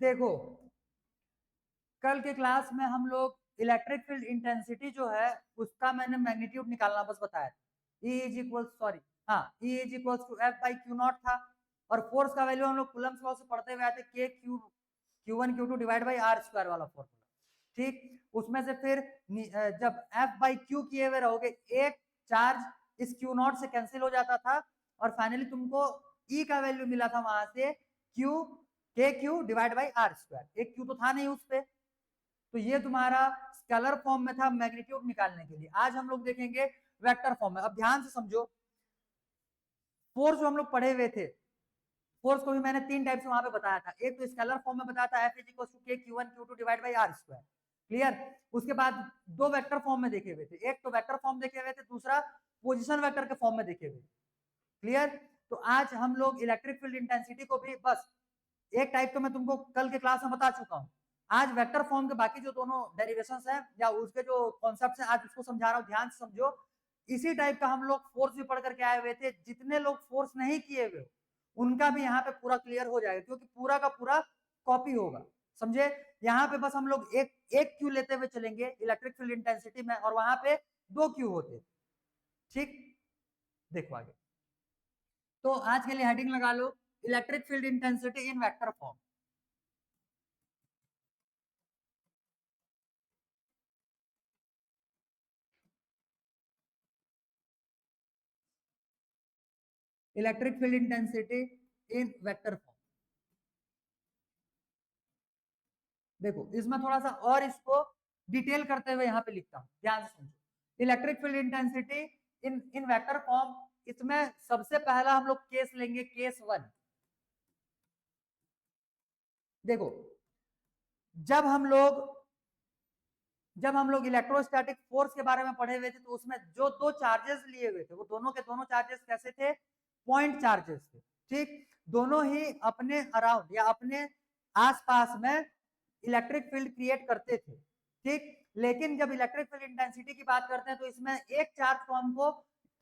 देखो कल के क्लास में हम लोग इलेक्ट्रिक फील्ड इंटेंसिटी जो है उसका मैंने मैग्नीट्यूड निकालना बस बताया E इज इक्वल सॉरी हाँ E is equal to F by Q naught था और फोर्स का वैल्यू हम लोग कूलम्स लॉ से पढ़ते हुए आए थे K Q1 Q2 divide by R square वाला फॉर्मूला। ठीक उसमें से फिर जब F बाई Q किए हुए रहोगे एक चार्ज इस Q नॉट से कैंसिल हो जाता था और फाइनली तुमको E का वैल्यू मिला था वहां से KQ divide by R square. एक Q तो था नहीं उस पे, तो ये तुम्हारा स्केलर फॉर्म में था मैग्नीट्यूड निकालने के लिए। आज हम लोग देखेंगे वेक्टर फॉर्म में। अब ध्यान से समझो, फोर्स जो हम लोग पढ़े हुए थे, फोर्स को भी मैंने तीन टाइप से वहां पे बताया था। एक तो स्केलर फॉर्म में बताया था F is equal to K Q1 Q2 divide by R square. Clear. उसके बाद दो वेक्टर फॉर्म में देखे हुए थे, एक तो वेक्टर फॉर्म देखे हुए थे, दूसरा पोजीशन वेक्टर के फॉर्म में देखे हुए। क्लियर। तो आज हम लोग इलेक्ट्रिक फील्ड इंटेंसिटी को भी बस एक टाइप तो मैं तुमको कल के क्लास में बता चुका हूं। आज वेक्टर फॉर्म के बाकी जो दोनों डेरिवेशंस हैं या उसके जो कॉन्सेप्ट्स हैं आज उसको समझा रहा हूं, ध्यान से समझो। इसी टाइप का हम लोग फोर्स भी पढ़ करके आए हुए थे। जितने लोग फोर्स नहीं किए हुए उनका भी यहाँ पे पूरा क्लियर हो जाएगा, क्योंकि पूरा का पूरा कॉपी होगा। समझे। यहाँ पे बस हम लोग एक एक क्यू लेते हुए चलेंगे इलेक्ट्रिक फील्ड इंटेंसिटी में, और वहां पे दो क्यू होते। ठीक, देखो आगे। तो आज के लिए हेडिंग लगा लो electric field intensity in vector form. Electric field intensity in vector form. देखो इसमें थोड़ा सा और इसको डिटेल करते हुए यहाँ पे लिखता हूँ, ध्यान से समझो। इलेक्ट्रिक फील्ड इंटेंसिटी इन इन वेक्टर फॉर्म, इसमें सबसे पहला हम लोग केस लेंगे, केस 1। देखो जब हम लोग इलेक्ट्रोस्टैटिक फोर्स के बारे में पढ़े हुए थे तो उसमें जो दो चार्जेस लिए हुए थे वो दोनों के दोनों चार्जेस कैसे थे? पॉइंट चार्जेस थे। ठीक, दोनों ही अपने अराउंड या अपने आसपास में इलेक्ट्रिक फील्ड क्रिएट करते थे। ठीक, लेकिन जब इलेक्ट्रिक फील्ड इंटेंसिटी की बात करते हैं तो इसमें एक चार्ज को हमको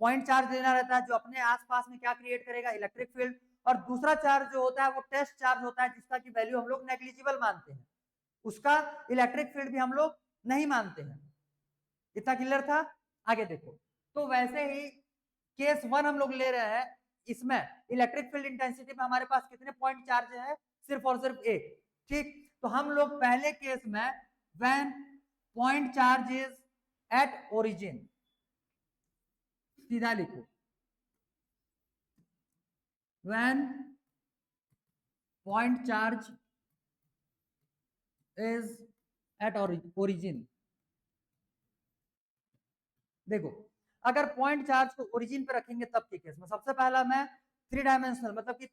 पॉइंट चार्ज लेना रहता है जो अपने आसपास में क्या क्रिएट करेगा? Electric field. और दूसरा चार्ज जो होता है वो टेस्ट चार्ज होता है जिसका की वैल्यू हम लोग नेग्लिजिबल मानते हैं, उसका इलेक्ट्रिक फील्ड भी हम लोग नहीं मानते हैं। इतना क्लियर था? आगे देखो। तो वैसे ही केस 1 हम लोग ले रहे हैं, इसमें इलेक्ट्रिक फील्ड इंटेंसिटी में हमारे पास कितने पॉइंट चार्ज है? सिर्फ और सिर्फ एक। ठीक, तो हम लोग पहले केस में when point charge is at origin, सीधा लिखो when point charge is at origin. देखो अगर पॉइंट चार्ज को ओरिजिन पे रखेंगे तब के केस में सबसे पहला मैं थ्री डायमेंशनल मतलब कि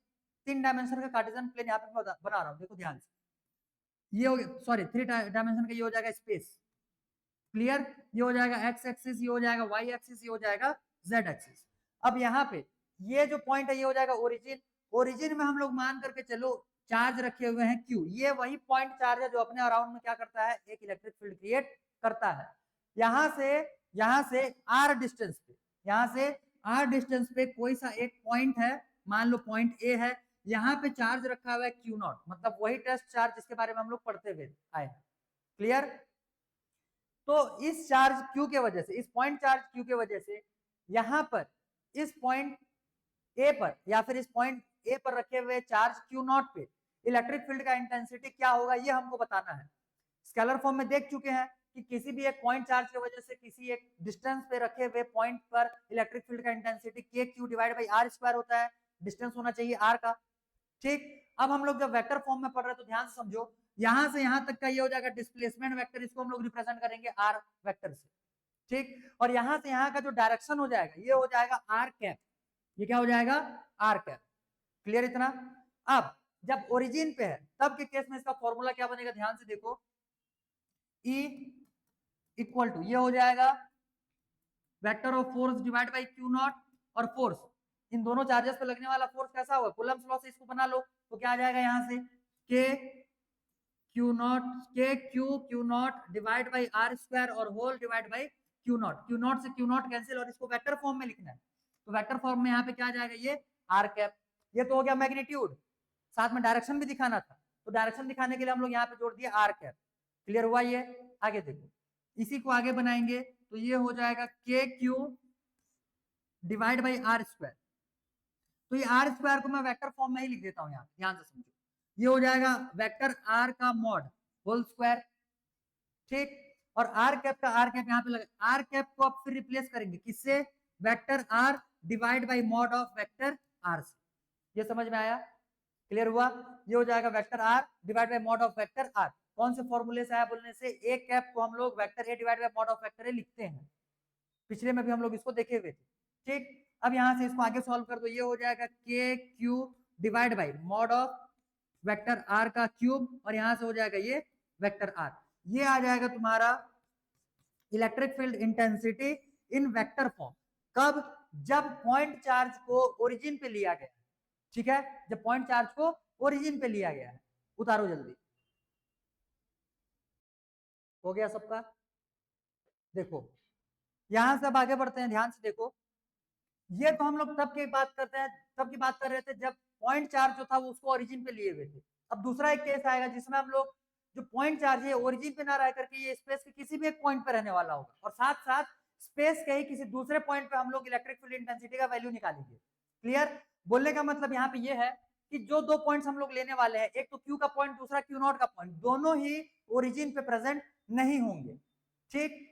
तीन डायमेंशन का कार्टेशियन प्लेन यहाँ पे बना रहा हूँ। देखो ध्यान से, ये हो गया, सॉरी थ्री डायमेंशन का ये हो जाएगा स्पेस। क्लियर। ये हो जाएगा एक्स एक्सिस, ये हो जाएगा वाई एक्सिस, ये हो जाएगा जेड एक्सिस। अब यहाँ पे ये जो पॉइंट है ये हो जाएगा ओरिजिन। ओरिजिन में हम लोग मान करके चलो चार्ज रखे हुए हैं क्यू, ये वही पॉइंट चार्ज है जो अपने अराउंड में क्या करता है? एक इलेक्ट्रिक फील्ड क्रिएट करता है। यहाँ से आर डिस्टेंस पे, यहाँ से आर डिस्टेंस पे कोई सा एक पॉइंट है, मान लो पॉइंट ए है, यहाँ पे चार्ज रखा हुआ है क्यू नॉट, मतलब वही टेस्ट चार्ज जिसके बारे में हम लोग पढ़ते हुए आए। क्लियर। तो इस चार्ज क्यू के वजह से, इस पॉइंट चार्ज क्यू के वजह से यहां पर इस पॉइंट ए पर या फिर इस पॉइंट ए पर रखे हुए चार्ज क्यू नॉट पे इलेक्ट्रिक फील्ड का इंटेंसिटी क्या होगा ये हमको बताना है। स्केलर फॉर्म में देख चुके हैं कि किसी भी एक पॉइंट चार्ज की वजह से किसी एक डिस्टेंस पे रखे हुए पॉइंट पर इलेक्ट्रिक फील्ड का intensity K q divide by are square होता है। डिस्टेंस होना चाहिए आर का। ठीक, अब हम लोग जब वेक्टर फॉर्म में पढ़ रहे हैं तो ध्यान से समझो, यहां से यहां तक का ये हो जाएगा डिस्प्लेसमेंट वेक्टर, इसको हम लोग रिप्रेजेंट करेंगे आर वेक्टर से। ठीक, और यहां से यहां का जो डायरेक्शन हो जाएगा ये हो जाएगा आर कैप। ये क्या हो जाएगा? Are cap. क्लियर इतना? अब जब ओरिजिन पे है तब के केस में इसका फॉर्मूला क्या बनेगा? ध्यान से देखो, E इक्वल टू ये हो जाएगा vector of force divide by Q not, और फोर्स इन दोनों चार्जेस पे लगने वाला फोर्स कैसा होगा? कूलम्ब्स लॉ से इसको बना लो तो क्या आ जाएगा यहाँ से? K Q naught divide by are square और whole divide by Q naught से क्यू नॉट कैंसिल, और इसको वेक्टर फॉर्म में लिखना है तो वेक्टर फॉर्म में यहाँ पे क्या आ जाएगा? ये आर कैप। ये तो हो गया मैग्नीट्यूड, साथ में डायरेक्शन भी दिखाना था तो डायरेक्शन दिखाने के लिए हम लोग यहाँ पे जोड़ दिया आर कैप। क्लियर हुआ ये? आगे देखो, इसी को आगे बनाएंगे तो ये हो जाएगा K q divide by are square. तो ये आर स्क्वायर को मैं वेक्टर फॉर्म में ही लिख देता हूँ यहाँ, ध्यान से समझो। ये हो जाएगा वेक्टर आर का मॉड होल स्क्वायर, ठीक। और आर कैप का आर कैप यहाँ पे लगा, आर कैप को आप फिर रिप्लेस करेंगे किससे? Vector r divide by mod of vector r से। ये समझ में आया? क्लियर हुआ? ये हो जाएगा vector r divide by mod of vector r. कौन से फॉर्मूले से आया बोलने से? ए कैप को हम लोग vector A divide by mod of vector A लिखते हैं, पिछले में भी हम लोग इसको देखे हुए थे, ठीक। अब यहाँ से इसको आगे सॉल्व कर दो, ये हो जाएगा K q divide by mod of vector r का क्यूब, और यहाँ से हो जाएगा ये वेक्टर आर। ये आ जाएगा तुम्हारा electric field intensity in vector form. कब? जब पॉइंट चार्ज को ओरिजिन पे लिया गया, ठीक है, जब पॉइंट चार्ज को ओरिजिन पे लिया गया है। उतारो जल्दी, हो गया सबका? देखो यहां से अब आगे बढ़ते हैं, ध्यान से देखो। ये तो हम लोग तब की बात करते हैं, तब की बात कर रहे थे जब पॉइंट चार्ज जो था वो उसको ओरिजिन पे लिए हुए थे। अब दूसरा एक केस आएगा जिसमें हम लोग जो पॉइंट चार्ज है ओरिजिन पे ना रह करके ये स्पेस के किसी भी एक पॉइंट पे रहने वाला होगा, और साथ साथ स्पेस के ही किसी दूसरे पॉइंट पे हम लोग इलेक्ट्रिक फील्ड इंटेंसिटी का वैल्यू निकालेंगे। क्लियर? बोलने का मतलब यहाँ पे ये है कि जो दो पॉइंट्स हम लोग लेने वाले हैं, एक तो क्यू का पॉइंट, दूसरा क्यू नॉट का पॉइंट, दोनों ही ओरिजिन पे प्रेजेंट नहीं होंगे, ठीक।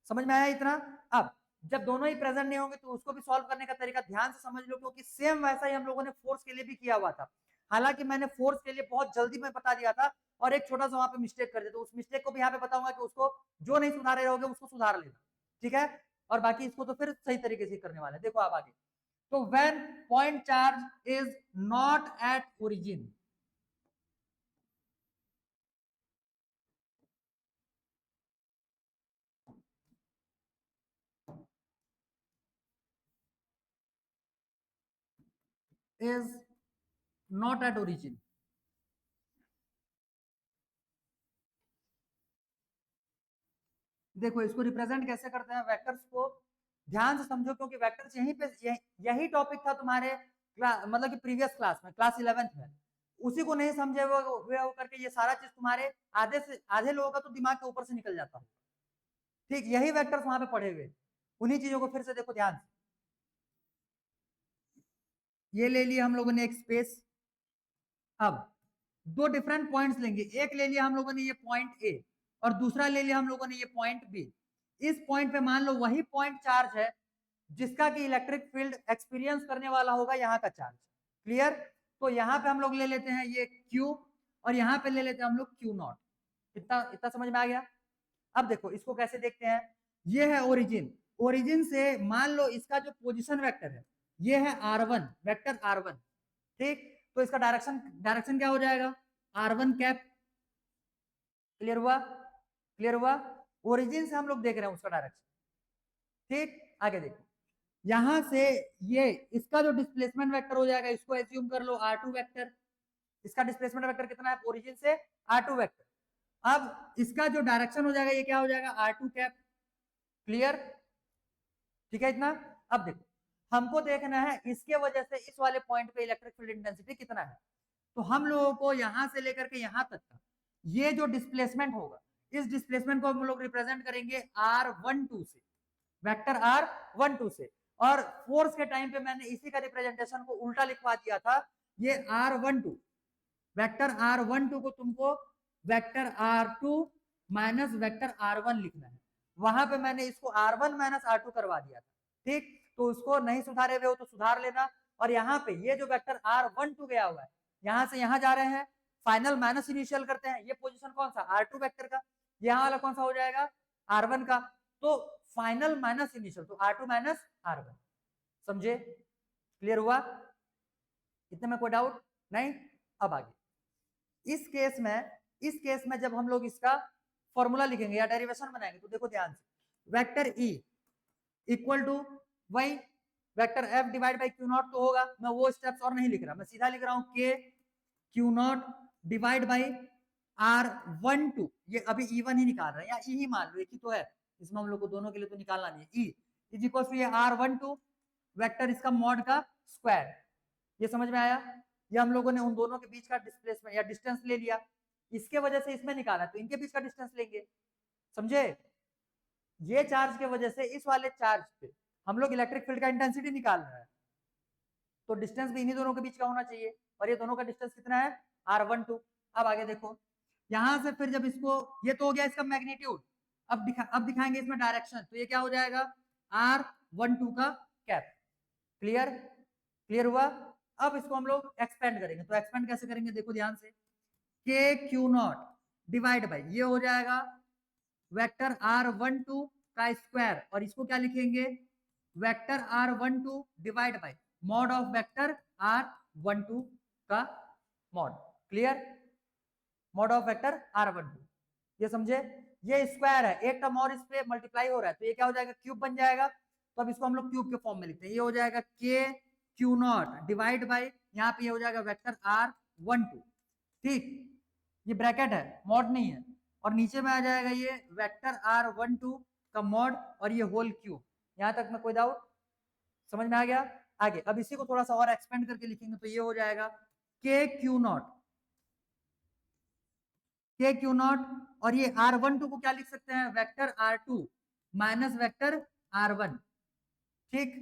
समझ में आया इतना? अब जब दोनों ही प्रेजेंट नहीं होंगे तो उसको भी सॉल्व करने का तरीका ध्यान से समझ लो, क्योंकि सेम वैसा ही हम लोगों ने फोर्स के लिए भी किया हुआ था। हालांकि मैंने फोर्स के लिए बहुत जल्दी में बता दिया था और एक छोटा सा वहां पे मिस्टेक कर दिया, तो उस मिस्टेक को भी यहाँ पे बताऊंगा कि उसको जो नहीं सुधारे रहोगे उसको सुधार लेना, ठीक है। और बाकी इसको तो फिर सही तरीके से करने वाले। देखो आप आगे, तो when point charge is not at origin, is not at origin, देखो इसको रिप्रेजेंट कैसे करते हैं वेक्टर्स को, ध्यान से समझो, क्योंकि वेक्टर्स यहीं पे यही टॉपिक था तुम्हारे मतलब कि प्रीवियस क्लास में, क्लास 11th में। उसी को नहीं समझे हुए हो करके ये सारा चीज तुम्हारे आधे से आधे लोगों का तो दिमाग के ऊपर से निकल जाता है, ठीक। यही वेक्टर्स वहां पे पढ़े हुए, उन्हीं चीजों को फिर से देखो ध्यान से। ये ले लिया हम लोगों ने एक स्पेस, अब दो डिफरेंट पॉइंट्स लेंगे, एक ले लिया हम लोगों ने ये पॉइंट ए और दूसरा ले लिया हम लोगों ने ये पॉइंट बी। इस पॉइंट पे मान लो वही पॉइंट चार्ज है जिसका कि इलेक्ट्रिक फील्ड एक्सपीरियंस करने वाला होगा यहाँ का चार्ज। क्लियर? तो यहाँ पे हम लोग ले लेते हैं ये Q और यहाँ पे ले लेते हैं हम लोग Q नॉट। इतना इतना समझ में आ गया? अब देखो इसको कैसे देखते हैं, ये है ओरिजिन, ओरिजिन से मान लो इसका जो पोजीशन वेक्टर है ये है R1, वेक्टर R1, ठीक। तो इसका डायरेक्शन क्या हो जाएगा? R1 cap. क्लियर हुआ? क्लियर हुआ? ओरिजिन से हम लोग देख रहे हैं उसका डायरेक्शन, ठीक। आगे देखो, यहां से ये इसका जो डिस्प्लेसमेंट वेक्टर हो जाएगा इसको एज्यूम कर लो R2 वेक्टर। इसका डिस्प्लेसमेंट वेक्टर कितना है ओरिजिन से? R2 vector. अब इसका जो डायरेक्शन हो जाएगा ये क्या हो जाएगा? R2 cap. क्लियर? ठीक है इतना? अब देखो हमको देखना है इसके वजह से इस वाले पॉइंट पे इलेक्ट्रिक फील्ड इंटेंसिटी कितना है। तो हम लोगों को यहां से लेकर के यहां तक का ये जो डिस्प्लेसमेंट होगा, इस डिस्प्लेसमेंट को हम लोग रिप्रेजेंट करेंगे R12 से, वेक्टर R12 से। और फोर्स के टाइम पे मैंने इसी का रिप्रेजेंटेशन को उल्टा लिखवा दिया था, ये R12 वेक्टर R12 को तुमको vector R2 minus vector R1 लिखना है। वहां पे मैंने इसको R1 माइनस R2 करवा दिया था, ठीक। तो उसको नहीं सुधारे हुए हो तो सुधार लेना। और यहाँ पे ये जो वेक्टर R12 गया हुआ है यहां से यहां जा रहे हैं, फाइनल माइनस इनिशियल करते हैं, ये पोजीशन कौन सा? R2 वेक्टर का। यहाँ वाला कौन सा हो जाएगा? R1 का। तो फाइनल माइनस इनिशियल, तो R2 माइनस R1। समझे? क्लियर हुआ? इतने में कोई डाउट नहीं? अब आगे इस केस में जब हम लोग इसका फॉर्मूला लिखेंगे या डेरिवेशन बनाएंगे तो देखो ध्यान से, वेक्टर E इक्वल टू वही vector F divide by Q not तो होगा। मैं वो स्टेप्स और नहीं लिख रहा, मैं सीधा लिख रहा हूं K Q naught divide by R12। ये अभी E1 ही निकाल रहे हैं या E ही मान लो, एक ही तो है इसमें, हम लोग को दोनों के लिए तो निकालना नहीं है। E इज इक्वल टू ये R12 वेक्टर इसका मॉड का स्क्वायर। ये समझ में आया? ये हम लोगों ने उन दोनों के बीच का डिस्प्लेसमेंट या डिस्टेंस ले लिया, इसके वजह से इसमें निकाला तो इनके बीच का डिस्टेंस लेंगे, समझे? ये चार्ज के वजह से इस वाले चार्ज पे हम लोग इलेक्ट्रिक फील्ड का इंटेंसिटी निकाल रहे हैं, तो डिस्टेंस भी इन्हीं दोनों के बीच का होना चाहिए, और ये दोनों का डिस्टेंस कितना है r12। अब आगे देखो, यहां से फिर जब इसको, ये तो हो गया इसका मैग्नीट्यूड, अब दिखाएंगे इसमें डायरेक्शन, तो ये क्या हो जाएगा r12 का कैप। क्लियर? क्लियर हुआ? अब इसको हम लोग एक्सपेंड करेंगे, तो एक्सपेंड कैसे करेंगे देखो ध्यान से, K Q naught divide by ये हो जाएगा वेक्टर r12 का स्क्वायर, और इसको क्या लिखेंगे vector r12 divide by mod of vector r12 का mod. Clear? Mod of vector r12, ये समझे? ये स्क्वायर है, एक टर्म और इस पे मल्टीप्लाई हो रहा है, तो ये क्या हो जाएगा क्यूब बन जाएगा, तो अब इसको हम लोग क्यूब के फॉर्म में लिखते हैं, ये हो जाएगा K Q naught divide by यहाँ पे ये हो जाएगा वेक्टर r12, ठीक, ये ब्रैकेट है मॉड नहीं है, और नीचे में आ जाएगा ये वेक्टर r12 का मॉड और ये होल क्यूब। यहां तक में कोई डाउट? समझ में आ गया? आगे अब इसी को थोड़ा सा और एक्सपेंड करके लिखेंगे, तो ये हो जाएगा के क्यू नॉट, के क्यू नॉट, और ये r12 को क्या लिख सकते हैं vector r2 minus vector r1, ठीक,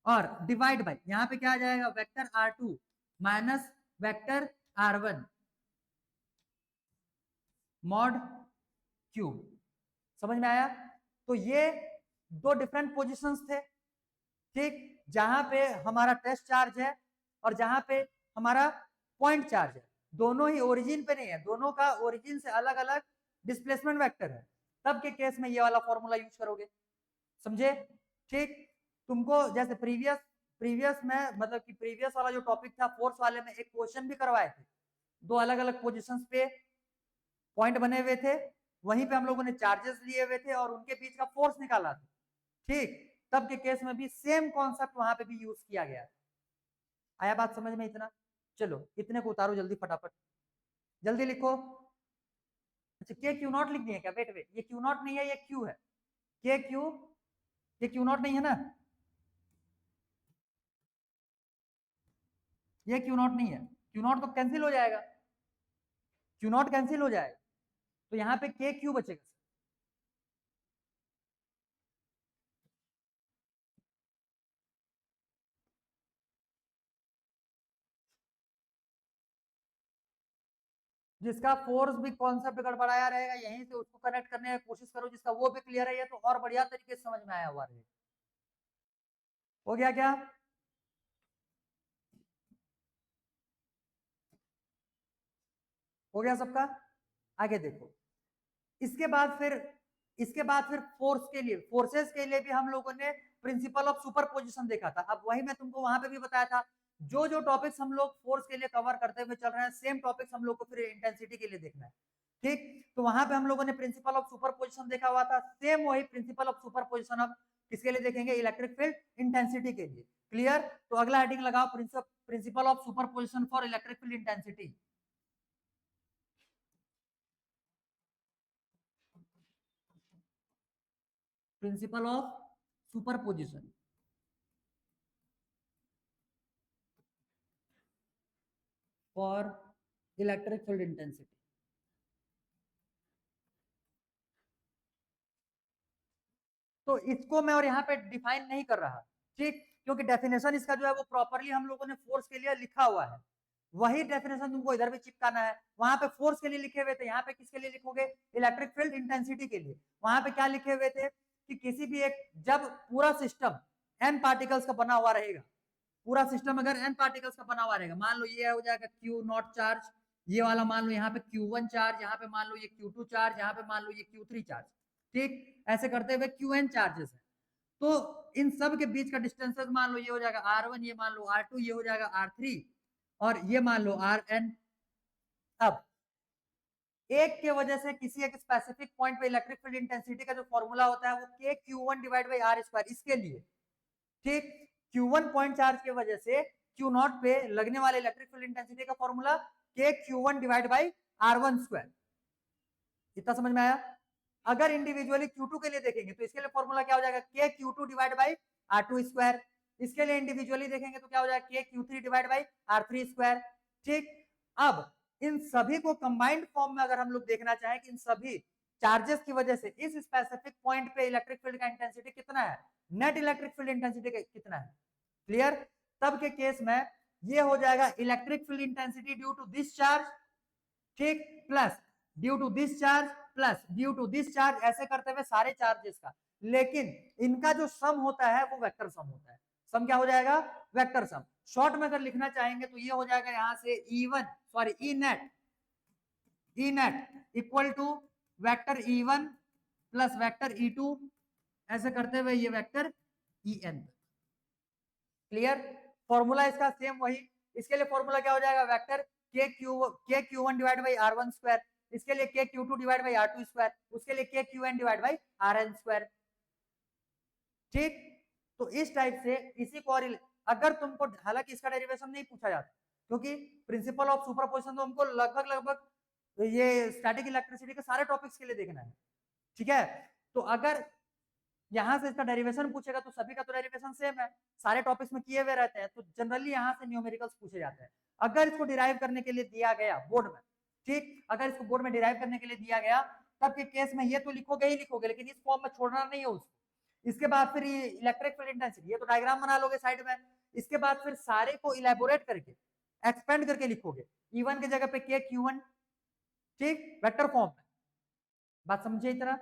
और डिवाइड बाई यहां पे क्या आ जाएगा vector r2 minus vector r1 mod cube. समझ में आया? तो ये दो डिफरेंट पोजीशंस थे, ठीक, जहां पे हमारा टेस्ट चार्ज है और जहां पे हमारा पॉइंट चार्ज है, दोनों ही ओरिजिन पे नहीं है, दोनों का ओरिजिन से अलग अलग डिस्प्लेसमेंट वेक्टर है, तब के केस में ये वाला फॉर्मूला यूज करोगे, समझे? ठीक, तुमको जैसे प्रीवियस में मतलब कि प्रीवियस वाला जो टॉपिक था फोर्स वाले में एक क्वेश्चन भी करवाए थे, दो अलग अलग पोजीशंस पे पॉइंट बने हुए थे, वहीं पे हम लोगों ने चार्जेस लिए हुए थे और उनके बीच का फोर्स निकाला था, ठीक, तब के केस में भी सेम कॉन्सेप्ट वहां पे भी यूज किया गया। आया बात समझ में इतना? चलो इतने को उतारो जल्दी फटाफट, जल्दी लिखो। अच्छा के क्यू नॉट लिख दिए क्या? वेट वेट, ये क्यू नॉट नहीं है, ये क्यू है, के क्यू, ये क्यू नॉट नहीं है ना, ये क्यू नॉट नहीं है, क्यू नॉट तो कैंसिल हो जाएगा, क्यू नॉट कैंसिल हो जाएगा, तो यहाँ पे के क्यू बचेगा, जिसका फोर्स भी कॉन्सेप्ट गड़बड़ाया रहेगा यहीं से उसको कनेक्ट करने की कोशिश करो, जिसका वो भी क्लियर है ये तो और बढ़िया तरीके से समझ में आया हुआ रहेगा। हो गया क्या? हो गया सबका? आगे देखो, इसके बाद फिर फोर्स के लिए, फोर्सेस के लिए भी हम लोगों ने प्रिंसिपल ऑफ सुपरपोजिशन देखा था। अब वही मैं तुमको वहां पे भी बताया था, जो जो टॉपिक्स हम लोग फोर्स के लिए कवर करते हुए चल रहे हैं, सेम टॉपिक्स हम लोग को फिर इंटेंसिटी के लिए देखना है, ठीक। तो वहां पे हम लोगों ने प्रिंसिपल ऑफ सुपरपोजिशन देखा हुआ था, सेम वही प्रिंसिपल ऑफ सुपरपोजिशन अब किसके लिए देखेंगे? इलेक्ट्रिक फील्ड इंटेंसिटी के लिए। क्लियर? तो अगला हेडिंग लगाओ, principle of superposition for electric field intensity. Principle of superposition for electric field intensity. तो इसको मैं और यहाँ पे डिफाइन नहीं कर रहा, ठीक, क्योंकि डेफिनेशन इसका जो है वो प्रॉपरली हम लोगों ने फोर्स के लिए लिखा हुआ है, वही डेफिनेशन तुमको इधर भी चिपकाना है। वहां पे फोर्स के लिए लिखे हुए थे, यहाँ पे किसके लिए लिखोगे? इलेक्ट्रिक फील्ड इंटेंसिटी के लिए। वहां पे क्या लिखे हुए थे कि किसी भी एक, जब पूरा सिस्टम n पार्टिकल्स का बना हुआ रहेगा, पूरा सिस्टम अगर n पार्टिकल्स का बना हुआ रहेगा, मान लो ये हो जाएगा क्यू नॉट चार्ज, ये वाला मान लो यहाँ पे Q1 चार्ज, यहाँ पे मान लो ये Q2 चार्ज, यहाँ पे मान लो ये Q3 चार्ज, ठीक, ऐसे करते हुए Qn चार्जेस है। तो इन सब के बीच का डिस्टेंसेस मान लो ये हो जाएगा R1, ये मान लो R2, ये हो जाएगा R3 और ये मान लो Rn। अब एक के वजह से किसी एक स्पेसिफिक पॉइंट पे इलेक्ट्रिक फील्ड इंटेंसिटी का जो फॉर्मूला होता है वो K Q1 divide by R square, इसके लिए, ठीक, Q1 पॉइंट चार्ज की वजह से Q0 पे लगने वाले इलेक्ट्रिक फील्ड इंटेंसिटी का formula K Q1 divide by R1 square. इतना समझ में आया? अगर इंडिविजुअली Q2 के लिए देखेंगे तो इसके लिए फॉर्मूला क्या हो जाएगा? K Q2 divide by R2 square. इसके लिए इंडिविजुअली देखेंगे तो क्या हो जाएगा, K q three divide by r three square. ठीक, अब इन सभी को कंबाइंड फॉर्म में अगर हम लोग देखना चाहें कि इन सभी चार्जेस की वजह से इस स्पेसिफिक पॉइंट पे इलेक्ट्रिक फील्ड का इंटेंसिटी कितना है, नेट इलेक्ट्रिक फील्ड इंटेंसिटी कितना है, क्लियर। तब के केस में ये हो जाएगा electric field intensity due to this charge, ठीक, plus due to this charge plus due to this charge, ऐसे करते हुए सारे चार्जेस का। लेकिन इनका जो सम होता है वो वेक्टर सम होता है। सम क्या हो जाएगा, वेक्टर सम। शॉर्ट में अगर लिखना चाहेंगे तो ये हो जाएगा यहां से E net equal to vector E1 plus vector E2, ऐसे करते हुए ये वेक्टर En। क्लियर, फॉर्मूला इसका सेम वही। इसके लिए फॉर्मूला क्या हो जाएगा, vector K Q one divide by R one square, इसके लिए K Q two divide by R two square, उसके लिए K Q N divide by R N square. ठीक, तो इस टाइप से इसी को, और अगर तुमको, हालांकि इसका डेरिवेशन नहीं पूछा जाता क्योंकि प्रिंसिपल ऑफ सुपरपोजिशन तो हमको लगभग ये स्टैटिक इलेक्ट्रिसिटी के सारे टॉपिक्स के लिए देखना है, ठीक है। तो अगर यहां से इसका डेरिवेशन पूछेगा तो सभी का तो डेरिवेशन सेम है, सारे टॉपिक्स में किए हुए रहते हैं, तो जनरली यहां से न्यूमेरिकल्स पूछे जाते हैं। अगर इसको डिराइव करने के लिए दिया गया बोर्ड में, ठीक, अगर इसको बोर्ड में डिराइव करने के लिए दिया गया तब के केस में ये तो लिखोगे ही लिखोगे, लेकिन इस फॉर्म में छोड़ना नहीं है उसको। इसके बाद फिर ये इलेक्ट्रिक फील्ड इंटेंसिटी, ये तो डायग्राम बना लोगे साइड में, इसके बाद फिर सारे को इलेबोरेट करके एक्सपेंड करके लिखोगे, E1 की जगह पे के Q1, ठीक, वेक्टर फॉर्म में। बात समझे इतना,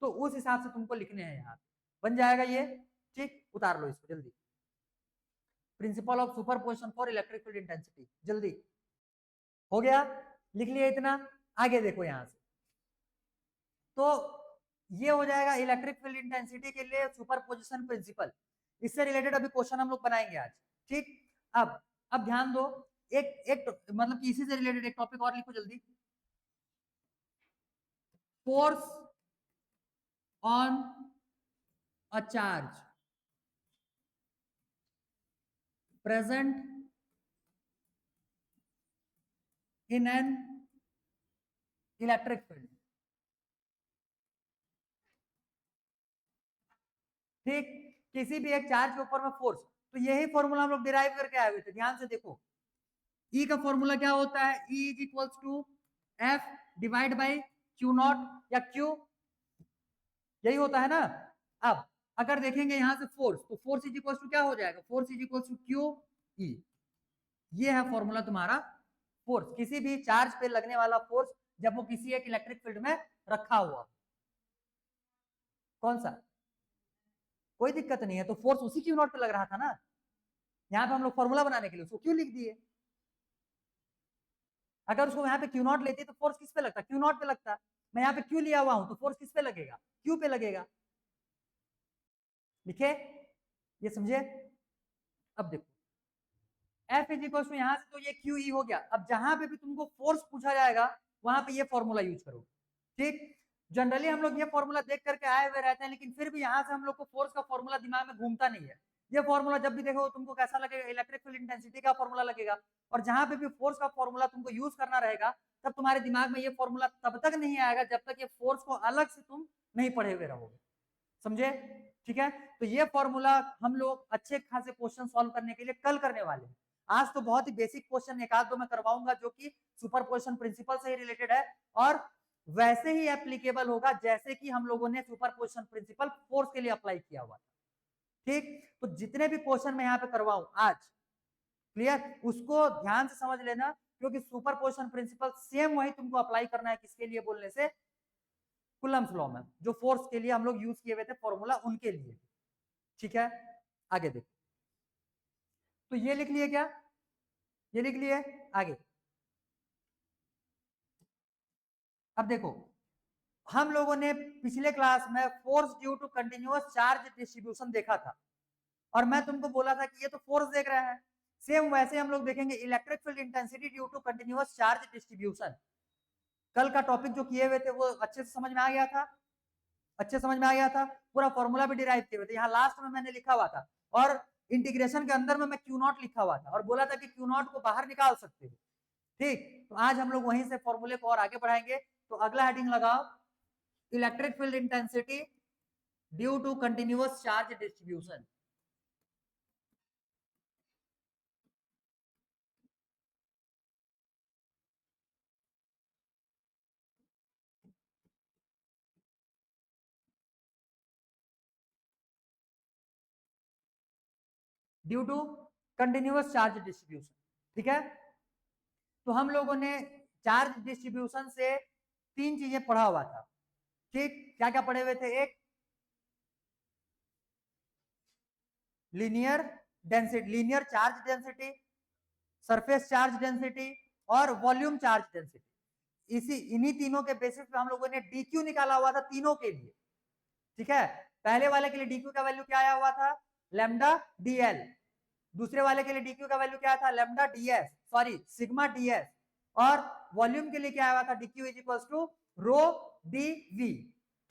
तो उस हिसाब से तुमको लिखने हैं, यहाँ बन जाएगा ये, ठीक। उतार लो इसको जल्दी, principle of superposition for electric field intensity, जल्दी हो गया, लिख लिया इतना। आगे देखो यहां से, तो ये हो जाएगा इलेक्ट्रिक फील्ड इंटेंसिटी के लिए सुपरपोजिशन प्रिंसिपल। इससे रिलेटेड अभी क्वेश्चन हम लोग बनाएंगे आज, ठीक। अब ध्यान दो, एक मतलब कि इसी से रिलेटेड एक टॉपिक और लिखो जल्दी, force on a charge present in an electric field, ठीक, किसी भी एक चार्ज के ऊपर में फोर्स। तो यही फॉर्मूला हम लोग डिराइव करके आए हुए थे, ध्यान से देखो। E का फॉर्मूला क्या होता है, E is equals to F divide by Q naught या Q, यही होता है ना। अब अगर देखेंगे यहां से फोर्स, तो फोर्स इज इक्वल्स टू क्या हो जाएगा, force is equals to Q E, ये है फॉर्मूला तुम्हारा फोर्स, किसी भी चार्ज पे लगने वाला फोर्स जब वो किसी एक इलेक्ट्रिक फील्ड में रखा हुआ। कौन सा, कोई दिक्कत नहीं है, तो फोर्स उसी क्यू नॉट पे लग रहा था ना, यहाँ पे हम लोग फॉर्मूला बनाने के लिए उसको क्यों लिख दिए। अगर उसको यहाँ पे क्यू नॉट लेते तो फोर्स किस पे लगता, क्यू नॉट पे लगता। मैं यहाँ पे क्यू लिया हुआ हूं तो फोर्स किस पे लगेगा, क्यू पे लगेगा, लिखे, ये समझे। अब देखो F इज इक्वल टू यहाँ से तो ये क्यू ई हो गया। अब जहां पे भी तुमको फोर्स पूछा जाएगा वहां पे ये फॉर्मूला यूज करो, ठीक। जनरली हम लोग ये फॉर्मूला देख करके आए हुए रहते हैं, लेकिन फिर भी यहाँ से हम लोग को फोर्स का फॉर्मूला दिमाग में घूमता नहीं है। ये फॉर्मूला जब भी देखो तुमको कैसा लगेगा, इलेक्ट्रिक फील्ड इंटेंसिटी का फॉर्मूला लगेगा। और जहां पे भी फोर्स का फॉर्मूला तुमको यूज करना रहेगा तब तुम्हारे दिमाग में ये फॉर्मूला तब तक नहीं आएगा जब तक ये फोर्स को अलग से तुम नहीं पढ़े हुए रहोगे, समझे, ठीक है। तो ये फॉर्मूला हम लोग अच्छे खासे क्वेश्चन सॉल्व करने के लिए कल करने वाले हैं। आज तो बहुत ही बेसिक क्वेश्चन एक आध दो मैं करवाऊंगा जो कि सुपरपोजिशन प्रिंसिपल से ही रिलेटेड है, और वैसे ही एप्लीकेबल होगा जैसे कि हम लोगों ने सुपरपोजिशन प्रिंसिपल फोर्स के लिए अप्लाई किया हुआ, ठीक। तो जितने भी क्वेश्चन मैं यहाँ पे करवाऊं आज, क्लियर, उसको ध्यान से समझ लेना, क्योंकि सुपरपोजिशन प्रिंसिपल सेम वही तुमको अप्लाई करना है, किसके लिए बोलने से, कूलम्स लॉ में, जो फोर्स के लिए हम लोग यूज किए हुए थे फॉर्मूला उनके लिए, ठीक है। आगे देखो, तो ये लिख लिए क्या, ये लिख लिए। आगे अब देखो, हम लोगों ने पिछले क्लास में force due to continuous charge distribution देखा था, और मैं तुमको बोला था कि ये तो फोर्स देख रहे हैं, सेम वैसे हम लोग देखेंगे electric field intensity due to continuous charge distribution. कल का टॉपिक जो किए हुए थे वो अच्छे से समझ में आ गया था, अच्छे समझ में आ गया था, पूरा फॉर्मूला भी डिराइव किए हुए थे, यहाँ लास्ट में मैंने लिखा हुआ था, और इंटीग्रेशन के अंदर में मैं क्यू नॉट लिखा हुआ था और बोला था कि क्यू नॉट को बाहर निकाल सकते हो, ठीक। तो आज हम लोग वहीं से फॉर्मूले को और आगे बढ़ाएंगे। तो अगला हेडिंग लगाओ, electric field intensity due to continuous charge distribution. Due to continuous charge distribution. ठीक है, तो हम लोगों ने चार्ज डिस्ट्रीब्यूशन से तीन चीजें पढ़ा हुआ था। ठीक, क्या क्या पढ़े हुए थे? एक linear density, linear charge density, surface charge density और वॉल्यूम चार्ज डेंसिटी। इन्हीं तीनों के बेसिस पे हम लोगों ने डीक्यू निकाला हुआ था तीनों के लिए। ठीक है, पहले वाले के लिए डीक्यू का वैल्यू क्या आया हुआ था? Lambda dl. दूसरे वाले के लिए डीक्यू का वैल्यू क्या था? Lambda ds, sorry sigma ds. और वॉल्यूम के लिए क्या आया था? Dq is equals to rho d v.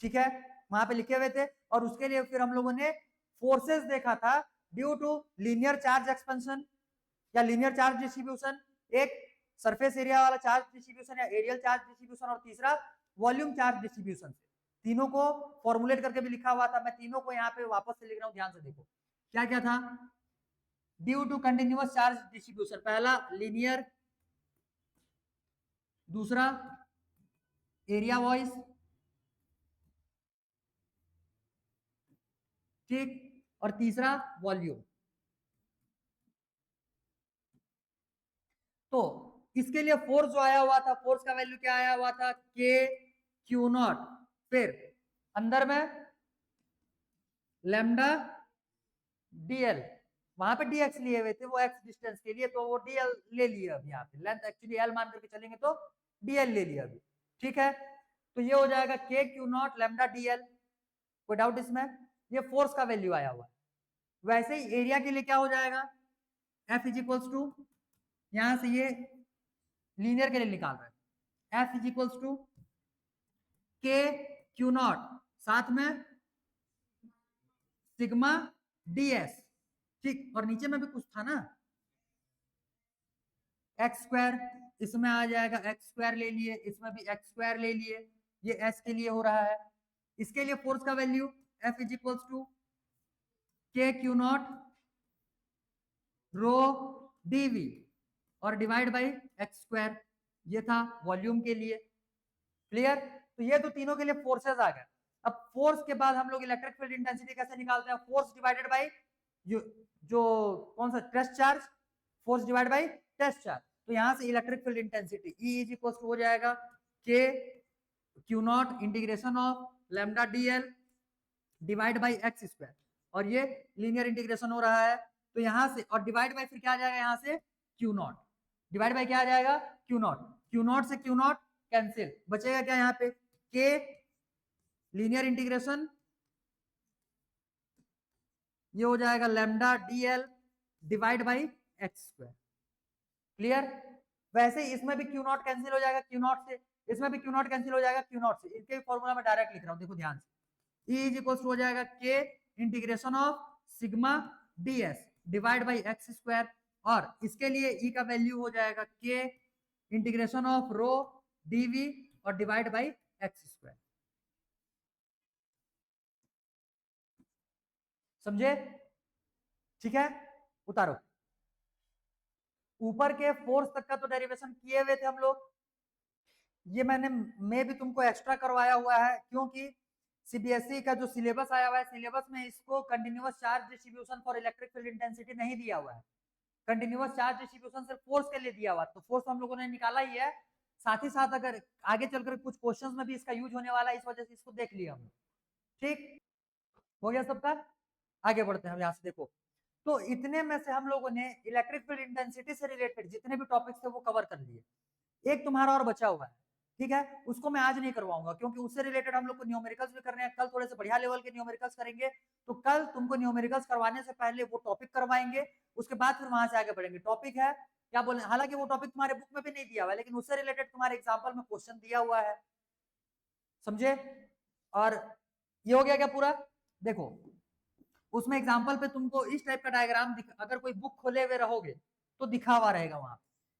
ठीक है, वहां पे लिखे हुए थे। और उसके लिए फिर हम लोगों ने फोर्सेस देखा था due to linear charge expansion या लीनियर चार्ज डिस्ट्रीब्यूशन, एक सरफेस एरिया वाला चार्ज डिस्ट्रीब्यूशन या एरियल चार्ज डिस्ट्रीब्यूशन, और तीसरा वॉल्यूम चार्ज डिस्ट्रीब्यूशन। तीनों को फॉर्मुलेट करके भी लिखा हुआ था, मैं तीनों को यहाँ पे वापस से लिख रहा हूँ, ध्यान से देखो क्या क्या था। Due to continuous charge distribution, पहला लीनियर, दूसरा एरिया वाइज, ठीक, और तीसरा वॉल्यूम। तो इसके लिए फोर्स जो आया हुआ था, फोर्स का वैल्यू क्या आया हुआ था? के क्यू नॉट, फिर अंदर में लैम्डा डीएल, वहां पे डीएक्स लिए हुए थे वो एक्स डिस्टेंस के लिए, तो वो डीएल ले लिए अभी, यहाँ पे लेंथ एक्चुअली एल मान करके चलेंगे तो डीएल ले लिया अभी। ठीक है, तो ये हो जाएगा K Q not lambda DL, कोई डाउट इसमें? ये फोर्स का वैल्यू आया हुआ है। वैसे ही एरिया के लिए क्या हो जाएगा? एफ इज इक्वल्स टू, यहां से ये लीनियर के लिए निकाल रहे हैं, F is equals to K Q not साथ में सिग्मा डीएस। ठीक, और नीचे में भी कुछ था ना, एक्स स्क्वायर, इसमें आ जाएगा एक्स स्क्वायर ले लिए, इसमें भी एक्स स्क्वायर ले लिए, ये एस के लिए हो रहा है। इसके लिए फोर्स का value F is equals to K Q naught rho dv और डिवाइड बाई एक्स स्क्वायर, ये था वॉल्यूम के लिए। क्लियर? तो ये तो तीनों के लिए फोर्सेस आ गए। अब फोर्स के बाद हम लोग इलेक्ट्रिक फील्ड इंटेंसिटी कैसे निकालते हैं? फोर्स डिवाइडेड बाई जो कौन सा test charge, force divide by test charge. तो यहां से electric field intensity E is equal to हो जाएगा K Q naught integration of lambda dl divide by x square, और ये लीनियर इंटीग्रेशन हो रहा है। तो यहां से और डिवाइड बाई फिर क्या आ जाएगा? यहां से क्यू नॉट डिवाइड बाई क्या आ जाएगा? Q not. क्यू नॉट से क्यू नॉट कैंसिल, बचेगा क्या यहाँ पे? के लीनियर इंटीग्रेशन, ये हो जाएगा lambda dl divide by x square. Clear? वैसे इसमें भी क्यू नॉट कैंसिल हो जाएगा क्यू नॉट से, इसमें भी क्यू नॉट कैंसिल हो जाएगा क्यू नॉट से। इसके फॉर्मूला में डायरेक्ट लिख रहा हूं, देखो ध्यान से। E इज इक्वल टू हो जाएगा के integration of sigma DS divide by x square, और इसके लिए E का वैल्यू हो जाएगा के इंटीग्रेशन ऑफ रो डीवी और डिवाइड बाई एक्स स्क्वायर। समझे? ठीक है, उतारो। ऊपर के फोर्स तक का तो डेरिवेशन किए हुए थे हम लोग, ये मैं भी तुमको एक्स्ट्रा करवाया हुआ है, क्योंकि सीबीएसई का जो सिलेबस आया हुआ है, सिलेबस में इसको continuous charge distribution for electric field intensity नहीं दिया हुआ है। कंटिन्यूअस चार्ज डिस्ट्रीब्यूशन सिर्फ फोर्स के लिए दिया हुआ, तो फोर्स हम लोगों ने निकाला ही है। साथ ही साथ अगर आगे चलकर कुछ क्वेश्चंस में भी इसका यूज होने वाला है, इस वजह से इसको देख लिया हम। ठीक हो गया सबका? आगे बढ़ते हैं हम यहाँ से। देखो, तो इतने में से हम लोगों ने इलेक्ट्रिक फील्ड इंटेंसिटी से रिलेटेड जितने भी टॉपिक्स थे वो कवर कर लिए। एक तुम्हारा और बचा हुआ है, ठीक है, उसको मैं आज नहीं करवाऊंगा, क्योंकि उससे रिलेटेड हम लोग को न्यूमेरिकल्स भी करने हैं। कल थोड़े से बढ़िया लेवल के न्यूमेरिकल्स करेंगे, तो कल तुमको न्यूमेरिकल्स करवाने से पहले वो टॉपिक करवाएंगे, उसके बाद फिर वहां से आगे बढ़ेंगे। टॉपिक है क्या बोले, हालांकि वो टॉपिक तुम्हारे बुक में भी नहीं दिया हुआ है, लेकिन उससे रिलेटेड तुम्हारे एग्जाम्पल में क्वेश्चन दिया हुआ है। समझे? और ये हो गया क्या पूरा? देखो, उसमें एग्जाम्पल पे तुमको इस टाइप का डायग्राम अगर कोई बुक खोले हुए रहोगे तो दिखा हुआ रहेगा वहां।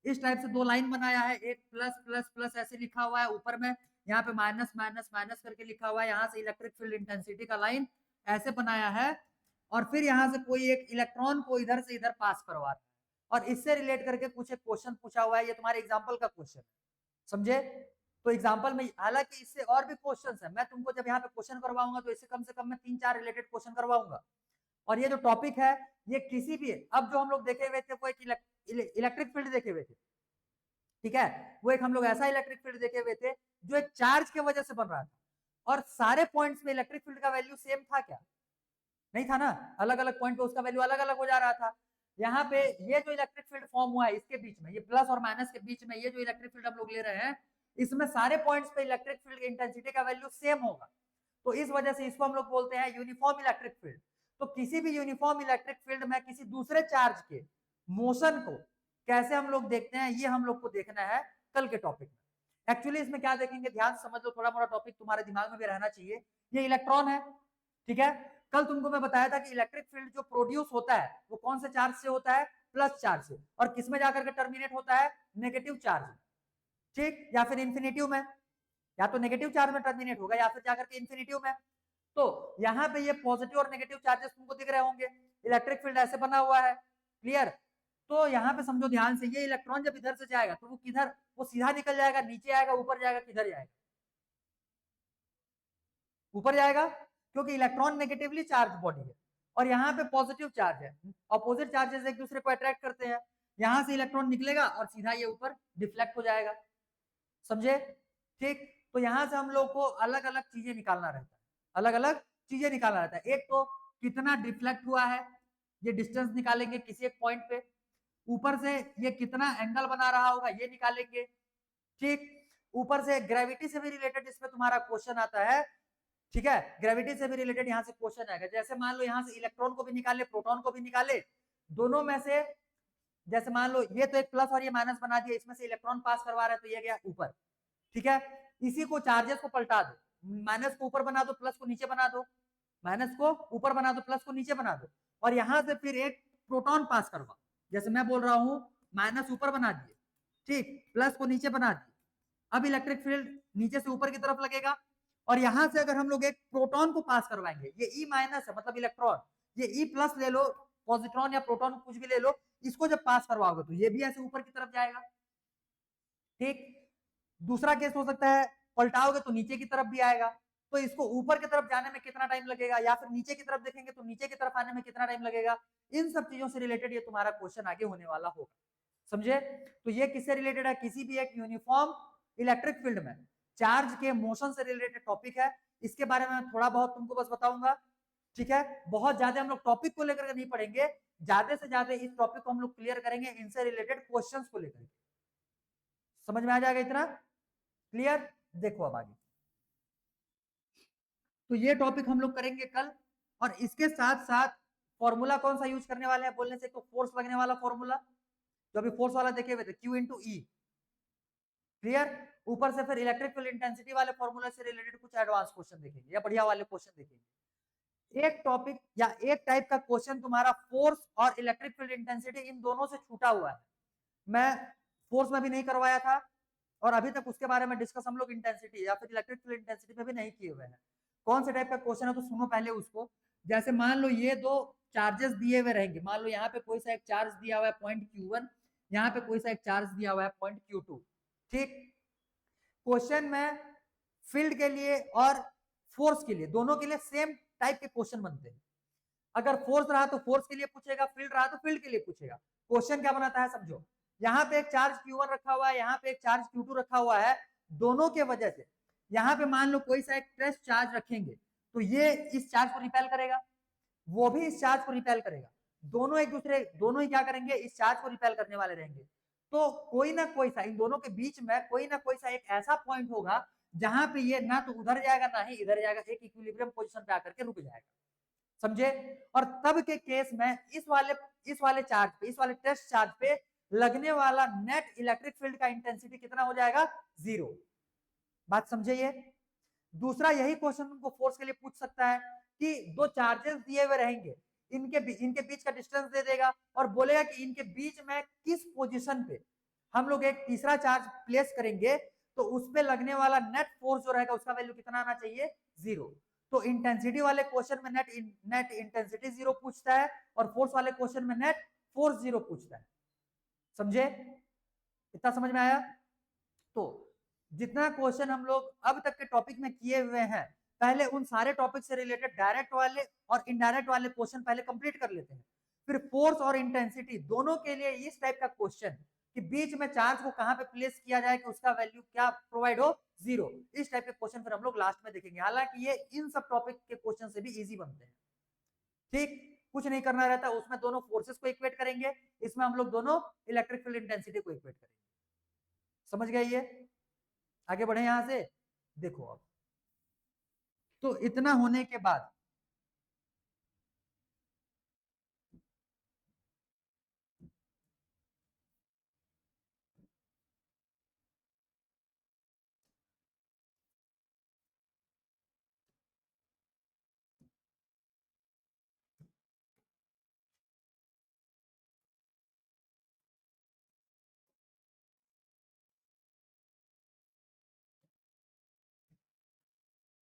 इस टाइप से दो लाइन बनाया है, एक प्लस प्लस प्लस ऐसे लिखा हुआ है, ऊपर में यहाँ पे माइनस माइनस माइनस करके लिखा हुआ है, यहाँ से इलेक्ट्रिक फील्ड इंटेंसिटी का लाइन ऐसे बनाया है, और फिर यहाँ से कोई एक इलेक्ट्रॉन को इधर से इधर पास करवा रहा है, और इससे रिलेट करके कुछ एक क्वेश्चन पूछा हुआ है। ये तुम्हारे एग्जाम्पल का क्वेश्चन, समझे? तो एग्जाम्पल में हालांकि इससे और भी क्वेश्चंस है, मैं तुमको जब यहाँ पे क्वेश्चन करवाऊंगा तो इससे कम से कम मैं 3-4 रिलेटेड क्वेश्चन करवाऊंगा। और ये जो टॉपिक है ये किसी भी, अब जो हम लोग देखे हुए थे वो एक इलेक्ट्रिक फील्ड देखे हुए थे, ठीक है, वो एक हम लोग ऐसा इलेक्ट्रिक फील्ड देखे हुए थे जो एक चार्ज के वजह से बन रहा था, और सारे पॉइंट्स में इलेक्ट्रिक फील्ड का वैल्यू सेम था क्या? नहीं था ना, अलग अलग पॉइंट पे उसका वैल्यू अलग अलग हो जा रहा था। यहाँ पे ये जो इलेक्ट्रिक फील्ड फॉर्म हुआ है इसके बीच में, ये प्लस और माइनस के बीच में ये जो इलेक्ट्रिक फील्ड हम लोग ले रहे हैं, इसमें सारे पॉइंट्स पे इलेक्ट्रिक फील्ड की इंटेंसिटी का वैल्यू सेम होगा, तो इस वजह से इसको हम लोग बोलते हैं यूनिफॉर्म इलेक्ट्रिक फील्ड। तो किसी भी यूनिफॉर्म इलेक्ट्रिक फील्ड में किसी दूसरे चार्ज के मोशन को कैसे हम लोग देखते हैं, ये हम लोग को देखना है कल के टॉपिक में। एक्चुअली इसमें क्या देखेंगे, ध्यान समझ लो, थोड़ा मोड़ा टॉपिक तुम्हारे दिमाग में भी रहना चाहिए। ये इलेक्ट्रॉन है, ठीक है, कल तुमको मैं बताया था कि इलेक्ट्रिक फील्ड जो प्रोड्यूस होता है वो कौन से चार्ज से होता है, प्लस चार्ज से, और किसमें जाकर के टर्मिनेट होता है, नेगेटिव चार्ज, ठीक, या फिर इंफिनिटिव में, या तो नेगेटिव चार्ज में टर्मिनेट होगा या फिर जाकर के इंफिनिटिव में। तो यहाँ पे ये पॉजिटिव और नेगेटिव चार्जेस तुमको दिख रहे होंगे, इलेक्ट्रिक फील्ड ऐसे बना हुआ है, क्लियर। तो यहाँ पे समझो ध्यान से, ये इलेक्ट्रॉन जब इधर से जाएगा तो वो किधर, वो सीधा निकल जाएगा, नीचे आएगा, ऊपर जाएगा, किधर जाएगा, ऊपर जाएगा, क्योंकि इलेक्ट्रॉन नेगेटिवली चार्ज बॉडी है और यहाँ पे पॉजिटिव चार्ज है, अपोजिट चार्जेस एक दूसरे को अट्रैक्ट करते हैं, यहाँ से इलेक्ट्रॉन निकलेगा और सीधा ये ऊपर डिफ्लेक्ट हो जाएगा, समझे, ठीक। तो यहाँ से हम लोग को अलग अलग चीजें निकालना रहता है, अलग अलग चीजें निकालना रहता है। एक तो कितना डिफ्लेक्ट हुआ है, ये डिस्टेंस निकालेंगे किसी एक पॉइंट पे, ऊपर से ये कितना एंगल बना रहा होगा ये निकालेंगे, ठीक, ऊपर से ग्रेविटी से भी रिलेटेड इसमें तुम्हारा क्वेश्चन आता है, ठीक है, ग्रेविटी से भी रिलेटेड यहाँ से क्वेश्चन आएगा, जैसे मान लो यहाँ से इलेक्ट्रॉन को भी निकाले, प्रोटॉन को भी निकाले, दोनों में से, जैसे मान लो ये तो एक प्लस और ये माइनस बना दिया, इसमें से इलेक्ट्रॉन पास करवा रहा है तो ये गया ऊपर, ठीक है, इसी को चार्जेस को पलटा दो, माइनस को ऊपर बना दो, प्लस को नीचे बना दो, माइनस को ऊपर बना दो, प्लस को नीचे बना दो, और यहां से फिर एक प्रोटॉन पास करवा, जैसे मैं बोल रहा हूं माइनस ऊपर बना दिए, ठीक, प्लस को नीचे बना दिए, अब इलेक्ट्रिक फील्ड नीचे से ऊपर की तरफ लगेगा, और यहां से अगर हम लोग एक प्रोटॉन को पास करवाएंगे, ये ई माइनस है मतलब इलेक्ट्रॉन, ये ई प्लस ले लो, पॉजिट्रॉन या प्रोटॉन कुछ भी ले लो, इसको जब पास करवाओगे तो ये भी ऐसे ऊपर की तरफ जाएगा, ठीक। दूसरा केस हो सकता है पलटाओगे तो नीचे की तरफ भी आएगा, तो इसको ऊपर की तरफ जाने में कितना टाइम लगेगा, या फिर नीचे की तरफ देखेंगे तो नीचे की तरफ आने में कितना टाइम लगेगा, इन सब चीजों से रिलेटेड ये तुम्हारा क्वेश्चन आगे होने वाला होगा, समझे। तो ये किससे रिलेटेड है, किसी भी एक यूनिफॉर्म इलेक्ट्रिक फील्ड में चार्ज के मोशन से रिलेटेड टॉपिक है, इसके बारे में थोड़ा बहुत तुमको बस बताऊंगा, ठीक है, बहुत ज्यादा हम लोग टॉपिक को लेकर नहीं पढ़ेंगे, ज्यादा से ज्यादा इस टॉपिक को हम लोग क्लियर करेंगे इनसे रिलेटेड क्वेश्चंस को लेकर, समझ में आ जाएगा इतना, क्लियर। देखो अब आगे, तो ये टॉपिक हम लोग करेंगे कल, और इसके साथ साथ फॉर्मूला कौन सा यूज करने वाले हैं बोलने से, तो फोर्स लगने वाला फॉर्मूला, जो अभी फोर्स वाला देखे हुए थे, Q इंटू ई, क्लियर। ऊपर से फिर इलेक्ट्रिक फील्ड इंटेंसिटी वाले फॉर्मूला से रिलेटेड कुछ एडवांस क्वेश्चन देखेंगे या बढ़िया वाले क्वेश्चन देखेंगे। एक टॉपिक या एक टाइप का क्वेश्चन तुम्हारा फोर्स और इलेक्ट्रिक फील्ड इंटेंसिटी इन दोनों से छूटा हुआ है, मैं फोर्स में भी नहीं करवाया था, और अभी तक उसके बारे में डिस्कस हम लोग इंटेंसिटी या फिर इलेक्ट्रिक फील्ड इंटेंसिटी में भी नहीं किए हुए हैं। कौन से टाइप का क्वेश्चन है तो सुनो पहले उसको। जैसे मान लो ये दो चार्जेस दिए हुए रहेंगे, मान लो यहाँ पे कोई सा एक चार्ज दिया हुआ है पॉइंट Q1, यहाँ पे कोई सा एक चार्ज दिया हुआ है पॉइंट Q2, ठीक। क्वेश्चन में फील्ड के लिए और फोर्स के लिए, दोनों के लिए सेम टाइप के क्वेश्चन बनते हैं। अगर फोर्स रहा तो फोर्स के लिए पूछेगा, फील्ड रहा तो फील्ड के लिए पूछेगा। क्वेश्चन क्या बनाता है समझो, यहाँ पे एक चार्ज Q1 रखा हुआ है, यहाँ पे एक चार्ज Q2 रखा हुआ है, दोनों के वजह से यहाँ पे मान लो कोई सा एक टेस्ट चार्ज रखेंगे तो ये इस चार्ज को रिपेल करेगा, वो भी इस चार्ज को रिपेल करेगा, दोनों एक दूसरे, दोनों ही क्या करेंगे, इस चार्ज को रिपेल करने वाले रहेंगे। तो कोई ना कोई सा इन दोनों के बीच में कोई ना कोई सा एक ऐसा पॉइंट होगा जहां पे ये ना तो उधर जाएगा ना ही इधर जाएगा, एक इक्विलिब्रियम पोजीशन पे आकर के रुक जाएगा, समझे। और तब के केस में इस वाले चार्ज पे, इस वाले टेस्ट चार्ज पे लगने वाला नेट इलेक्ट्रिक फील्ड का इंटेंसिटी कितना हो जाएगा, 0। बात समझे ये। दूसरा यही क्वेश्चन उनको फोर्स के लिए पूछ सकता है कि दो चार्जेस दिए हुए रहेंगे, इनके बीच का डिस्टेंस दे देगा और बोलेगा कि इनके बीच में किस पोजीशन पे हम लोग एक तीसरा चार्ज प्लेस करेंगे तो उस पे लगने वाला नेट फोर्स जो रहेगा उसका वैल्यू कितना आना चाहिए, 0। तो इंटेंसिटी वाले क्वेश्चन में नेट इंटेंसिटी 0 पूछता है, और फोर्स वाले क्वेश्चन में नेट फोर्स 0 पूछता है, समझे, इतना समझ में आया। तो जितना क्वेश्चन हम लोग अब तक के टॉपिक में किए हुए हैं पहले उन सारे टॉपिक से रिलेटेड डायरेक्ट वाले और इनडायरेक्ट वाले क्वेश्चन पहले कंप्लीट कर लेते हैं, फिर फोर्स और इंटेंसिटी दोनों के लिए इस टाइप का क्वेश्चन कि बीच में चार्ज को कहां पे प्लेस किया जाए कि उसका वैल्यू क्या प्रोवाइड हो, 0, इस टाइप के क्वेश्चन फिर हम लोग लास्ट में देखेंगे। हालांकि ये इन सब टॉपिक के क्वेश्चन से भी इजी बनते हैं, ठीक, कुछ नहीं करना रहता, उसमें दोनों फोर्सेस को इक्वेट करेंगे, इसमें हम लोग दोनों इलेक्ट्रिक फील्ड इंटेंसिटी को इक्वेट करेंगे। समझ गए? ये आगे बढ़े यहां से, देखो अब तो इतना होने के बाद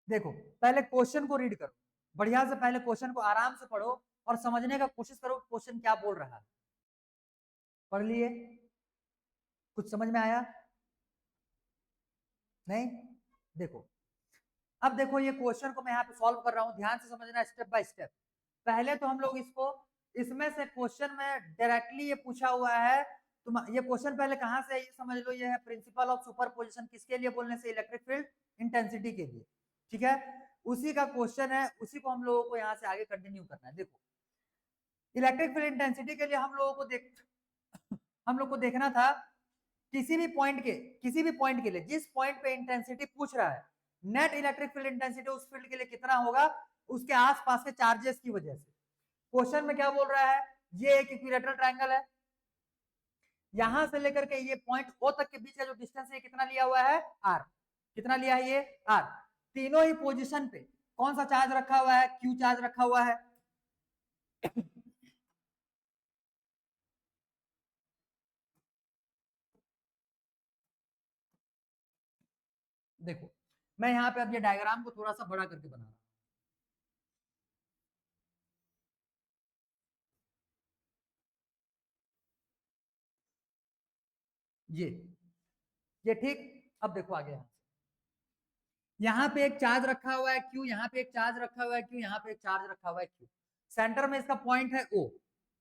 देखो, पहले क्वेश्चन को रीड करो बढ़िया से, पहले क्वेश्चन को आराम से पढ़ो और समझने का कोशिश करो क्वेश्चन क्या बोल रहा है। पढ़ लिए? कुछ समझ में आया? नहीं? देखो, अब देखो ये क्वेश्चन को मैं यहाँ पे सॉल्व कर रहा हूँ, ध्यान से समझना स्टेप बाय स्टेप। पहले तो हम लोग इसको, इसमें से क्वेश्चन में डायरेक्टली ये पूछा हुआ है, तुम ये क्वेश्चन पहले कहाँ से है ये समझ लो, ये है प्रिंसिपल ऑफ सुपरपोजिशन, किसके लिए बोलने से, इलेक्ट्रिक फील्ड इंटेंसिटी के लिए, ठीक है, उसी का क्वेश्चन है, उसी को हम लोगों को यहाँ से आगे कंटिन्यू करना है। देखो, इलेक्ट्रिक फील्ड इंटेंसिटी के लिए हम लोगों को देखना था किसी भी पॉइंट के लिए जिस पॉइंट पे इंटेंसिटी पूछ रहा है, नेट इलेक्ट्रिक फील्ड इंटेंसिटी उस फील्ड के लिए कितना होगा, उसके आसपास के चार्जेस की वजह से। क्वेश्चन में क्या बोल रहा है, ये एक इक्विलेटरल ट्रायंगल है, यहां से लेकर के ये पॉइंट ओ तक के बीच का जो डिस्टेंस है कितना लिया हुआ है, आर, कितना लिया है ये, आर। तीनों ही पोजीशन पे कौन सा चार्ज रखा हुआ है, क्यू चार्ज रखा हुआ है। देखो, मैं यहाँ पे अब ये डायग्राम को थोड़ा सा बड़ा करके बना रहा हूं, ये ठीक। अब देखो आगे, यहाँ पे एक चार्ज रखा हुआ है क्यू, यहाँ पे एक चार्ज रखा हुआ है क्यू, यहाँ पे एक चार्ज रखा हुआ है क्यू, सेंटर में इसका पॉइंट है ओ,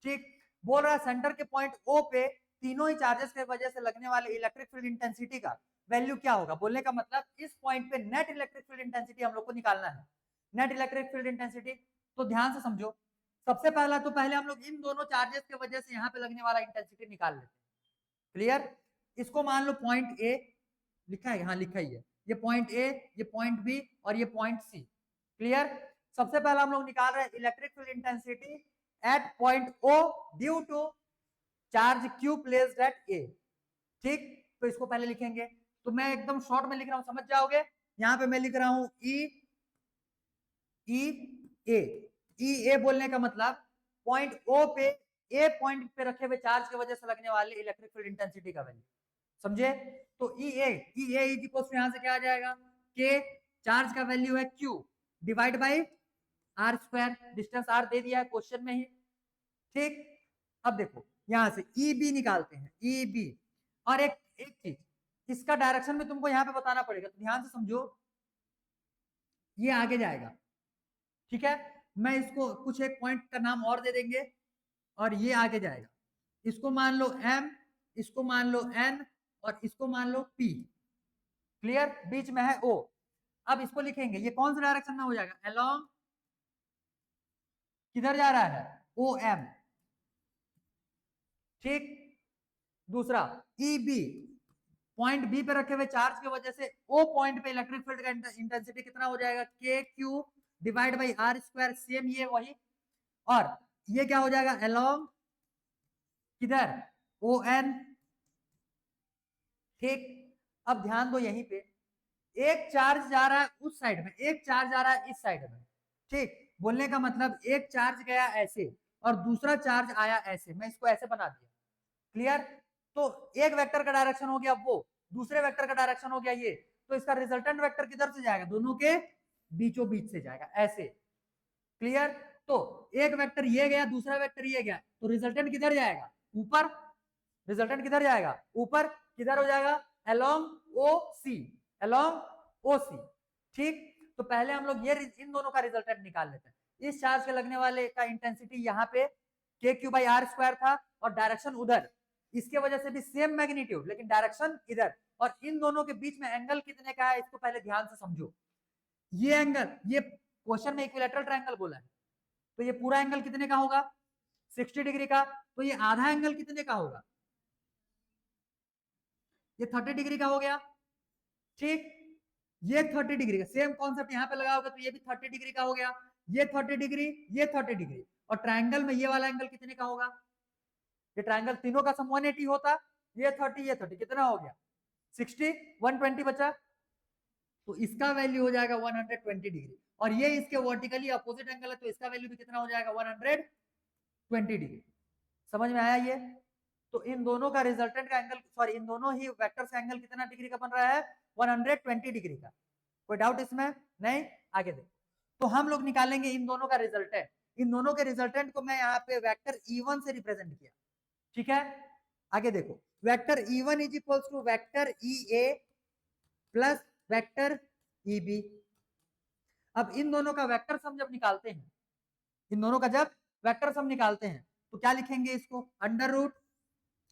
ठीक। बोल रहा है सेंटर के पॉइंट ओ पे तीनों ही चार्जेस की वजह से लगने वाले इलेक्ट्रिक फील्ड इंटेंसिटी का वैल्यू क्या होगा। बोलने का मतलब इस पॉइंट पे नेट इलेक्ट्रिक फील्ड इंटेंसिटी हम लोग को निकालना है, नेट इलेक्ट्रिक फील्ड इंटेंसिटी। तो ध्यान से समझो, सबसे पहला तो पहले हम लोग इन दोनों चार्जेस की वजह से यहाँ पे लगने वाला इंटेंसिटी निकाल लेते हैं। क्लियर? इसको मान लो पॉइंट ए, लिखा है, हाँ लिखा ही है, ये पॉइंट ए, ये पॉइंट बी और ये पॉइंट सी। क्लियर? सबसे पहला हम लोग निकाल रहे हैं electric field intensity at point O due to charge Q placed at A, ठीक। तो इसको पहले लिखेंगे, तो मैं एकदम शॉर्ट में लिख रहा हूं, समझ जाओगे। यहां पे मैं लिख रहा हूं ई ई ए, ई ए बोलने का मतलब पॉइंट ओ पे, ए पॉइंट पे रखे हुए चार्ज की वजह से लगने वाले इलेक्ट्रिक फील्ड इंटेंसिटी का वैल्यू, समझे। तो ई ए यहां से क्या आ जाएगा, के चार्ज का वैल्यू है q divide by are square, distance r दे दिया है क्वेश्चन में ही, ठीक। अब देखो यहां से ई बी निकालते हैं, ई बी। और एक एक चीज, इसका डायरेक्शन भी तुमको यहाँ पे बताना पड़ेगा, तो ध्यान से समझो, ये आगे जाएगा, ठीक है। मैं इसको कुछ एक पॉइंट का नाम और दे देंगे, और ये आगे जाएगा, इसको मान लो एम, इसको मान लो एन, और इसको मान लो पी। क्लियर? बीच में है ओ। अब इसको लिखेंगे, ये कौन सा डायरेक्शन में हो जाएगा, अलोंग, किधर जा रहा है, ओ एम, ठीक। दूसरा ई बी, पॉइंट बी पे रखे हुए चार्ज की वजह से ओ पॉइंट पे इलेक्ट्रिक फील्ड का इंटेंसिटी कितना हो जाएगा, K q divide by are square, same ये वही। और ये क्या हो जाएगा, अलोंग किधर, ओ एन, ठीक। अब ध्यान दो, यहीं पे एक चार्ज जा रहा है उस साइड में, एक चार्ज जा रहा है इस साइड में, ठीक। बोलने का मतलब एक चार्ज गया ऐसे और दूसरा चार्ज आया ऐसे, मैं इसको ऐसे बना दिया। क्लियर? तो एक वेक्टर का डायरेक्शन हो गया वो, दूसरे वेक्टर का डायरेक्शन हो गया ये, तो इसका रिजल्टेंट वेक्टर किधर से जाएगा, दोनों के बीचों बीच से जाएगा, ऐसे। क्लियर? तो एक वेक्टर ये गया, दूसरा वेक्टर ये गया, तो रिजल्टेंट किधर जाएगा, ऊपर। रिजल्टेंट किधर जाएगा, ऊपर। किधर हो जाएगा, अलोंग ओ सी, अलोंग ओ सी, ठीक। तो पहले हम लोग ये इन दोनों का रिजल्टेंट निकाल लेते हैं। इस चार्ज के लगने वाले का इंटेंसिटी यहाँ पे के क्यू बाई आर स्क्वायर था और डायरेक्शन उधर, इसके वजह से भी सेम मैग्नीट्यूड लेकिन डायरेक्शन इधर, और इन दोनों के बीच में एंगल कितने का है इसको पहले ध्यान से समझो। ये एंगल, ये क्वेश्चन में इक्विलैटरल ट्रायंगल बोला है, तो ये पूरा एंगल कितने का होगा 60 डिग्री का, तो ये आधा एंगल कितने का होगा, ये 30 डिग्री का हो गया। ठीक, ये 30 डिग्री का सेम कॉन्सेप्ट यहाँ पे लगाओगे तो ये भी 30 डिग्री का हो गया, ये 30 डिग्री, ये 30 डिग्री, और ट्रायंगल में ये वाला एंगल कितने का होगा, ये ट्रायंगल तीनों का सम 180 होता, ये 30 ये 30 कितना हो गया 60, 120 बचा, तो इसका वैल्यू हो जाएगा 120 डिग्री, और ये इसके वर्टिकली अपोजिट एंगल है तो इसका वैल्यू भी कितना हो जाएगा 120 डिग्री। समझ में आया ये? तो इन दोनों का रिजल्टेंट का एंगल, सॉरी इन दोनों ही वेक्टर्स का एंगल कितना डिग्री का बन रहा है 120 डिग्री का। कोई डाउट इसमें? नहीं? आगे देखो, तो हम लोग निकालेंगे इन दोनों का रिजल्टेंट। इन दोनों के रिजल्टेंट को मैं यहाँ पे वेक्टर E1 से रिप्रेजेंट किया, ठीक है। आगे देखो, vector E1 is equals to vector EA plus vector EB। अब इन दोनों का वेक्टर सम जब निकालते हैं, इन दोनों का जब वेक्टर सम निकालते हैं तो क्या लिखेंगे इसको, अंडर रूट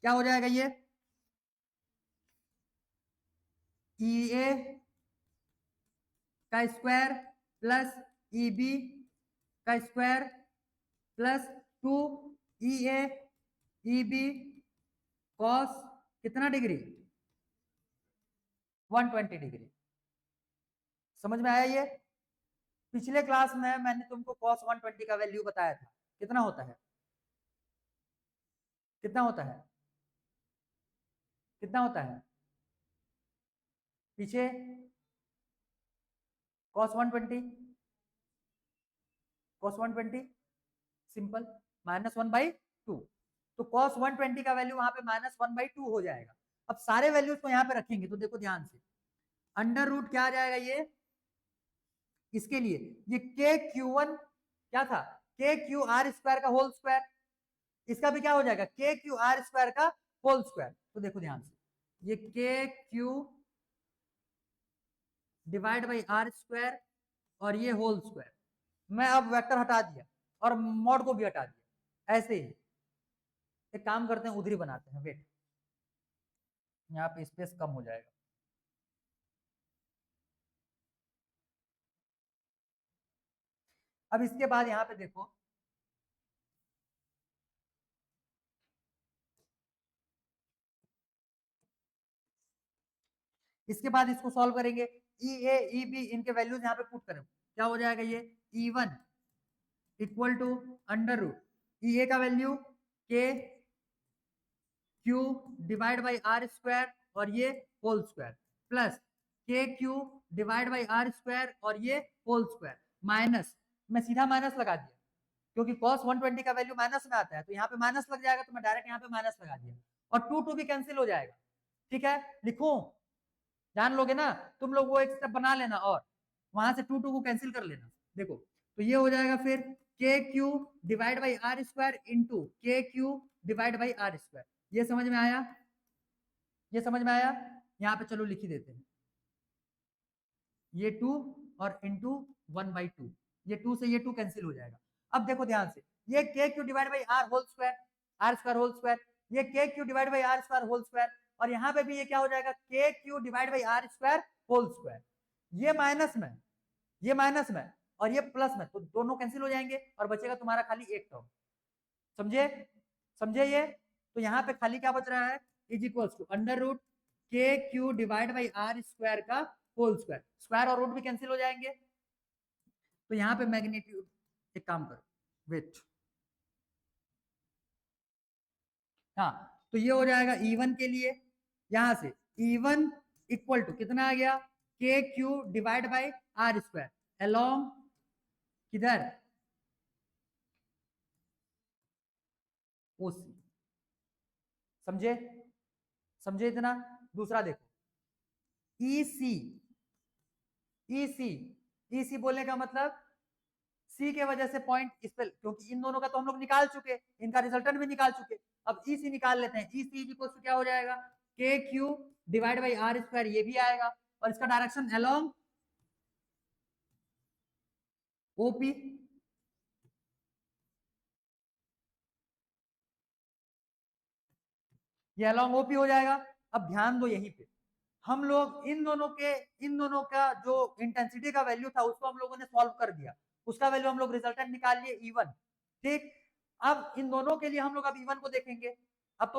क्या हो जाएगा ये EA का स्क्वायर प्लस EB का square plus 2 EA EB cos कितना डिग्री 120 डिग्री। समझ में आया ये? पिछले क्लास में मैंने तुमको cos 120 का वैल्यू बताया था, कितना होता है, कितना होता है, कितना होता है पीछे cos 120, cos 120 सिंपल -1/2, तो cos 120 का वैल्यू वहां पे -1/2 हो जाएगा। अब सारे वैल्यूज को यहाँ पे रखेंगे तो देखो ध्यान से, अंडर रूट क्या आ जाएगा ये, इसके लिए ये KQ1 क्या था KQR स्क्वायर का होल स्क्वायर, इसका भी क्या हो जाएगा KQR स्क्वायर का होल स्क्वायर। तो देखो ध्यान से, ये KQ divide by R square और ये होल स्क्वायर, मैं अब वेक्टर हटा दिया और मॉड को भी हटा दिया, ऐसे ही एक काम करते हैं, उधर ही बनाते हैं, वेट यहाँ पे स्पेस कम हो जाएगा। अब इसके बाद यहाँ पे देखो, इसके बाद इसको सॉल्व करेंगे, EA EB इनके वैल्यूज यहाँ पे पुट करें, क्या हो जाएगा ये E1 equal to under root EA का value KQ divide by R square और ये whole square plus KQ divide by R square और ये होल स्क्वायर माइनस, मैं सीधा माइनस लगा दिया क्योंकि cos 120 का वैल्यू माइनस में आता है, तो यहाँ पे माइनस लग जाएगा तो मैं डायरेक्ट यहाँ पे माइनस लगा दिया, और 2 भी कैंसिल हो जाएगा। ठीक है, लिखूं, जान लोगे ना तुम लोग, वो एक स्टेप बना लेना और वहां से 2 को कैंसिल कर लेना। देखो तो ये हो जाएगा फिर KQ divide by R square into KQ divide by R square. ये समझ में आया? ये समझ में आया? यहाँ पे चलो लिख ही देते हैं, ये 2 और इंटू 1/2, ये 2 से ये 2 कैंसिल हो जाएगा। अब देखो ध्यान से, ये KQ divide by R whole square, R square whole square, ये KQ divide by R square whole square, और यहाँ पे भी ये क्या हो जाएगा KQ divide by R square whole square, ये माइनस में, ये माइनस में और ये प्लस में, तो दोनों कैंसिल हो जाएंगे और बचेगा तुम्हारा खाली एक टर्म। समझे? समझे ये? तो यहाँ पे खाली क्या बच रहा है, is equals to under root KQ divide by R square का होल स्क्वायर, स्क्वायर और रूट भी कैंसिल हो जाएंगे, तो यहाँ पे मैग्नीट्यूड, एक काम करो वेट, हाँ तो ये हो जाएगा E1 के लिए, यहां से E1 इक्वल टू कितना आ गया KQ divide by R square along किधर OC। समझे? समझे इतना? दूसरा देखो EC बोलने का मतलब C के वजह से पॉइंट इस पे, क्योंकि इन दोनों का तो हम लोग निकाल चुके, इनका रिजल्टेंट भी निकाल चुके, अब EC निकाल लेते हैं। EC इक्वल टू क्या हो जाएगा KQ divide by R square, ये भी आएगा और इसका डायरेक्शन अलोंग ओपी, ये अलॉन्ग ओपी हो जाएगा। अब ध्यान दो यहीं पे, हम लोग इन दोनों का जो इंटेंसिटी का वैल्यू था उसको हम लोगों ने सॉल्व कर दिया, उसका वैल्यू हम लोग रिजल्टेंट निकाल लिए E1। ठीक, अब इन दोनों के लिए हम लोग अब E1 को देखेंगे। अब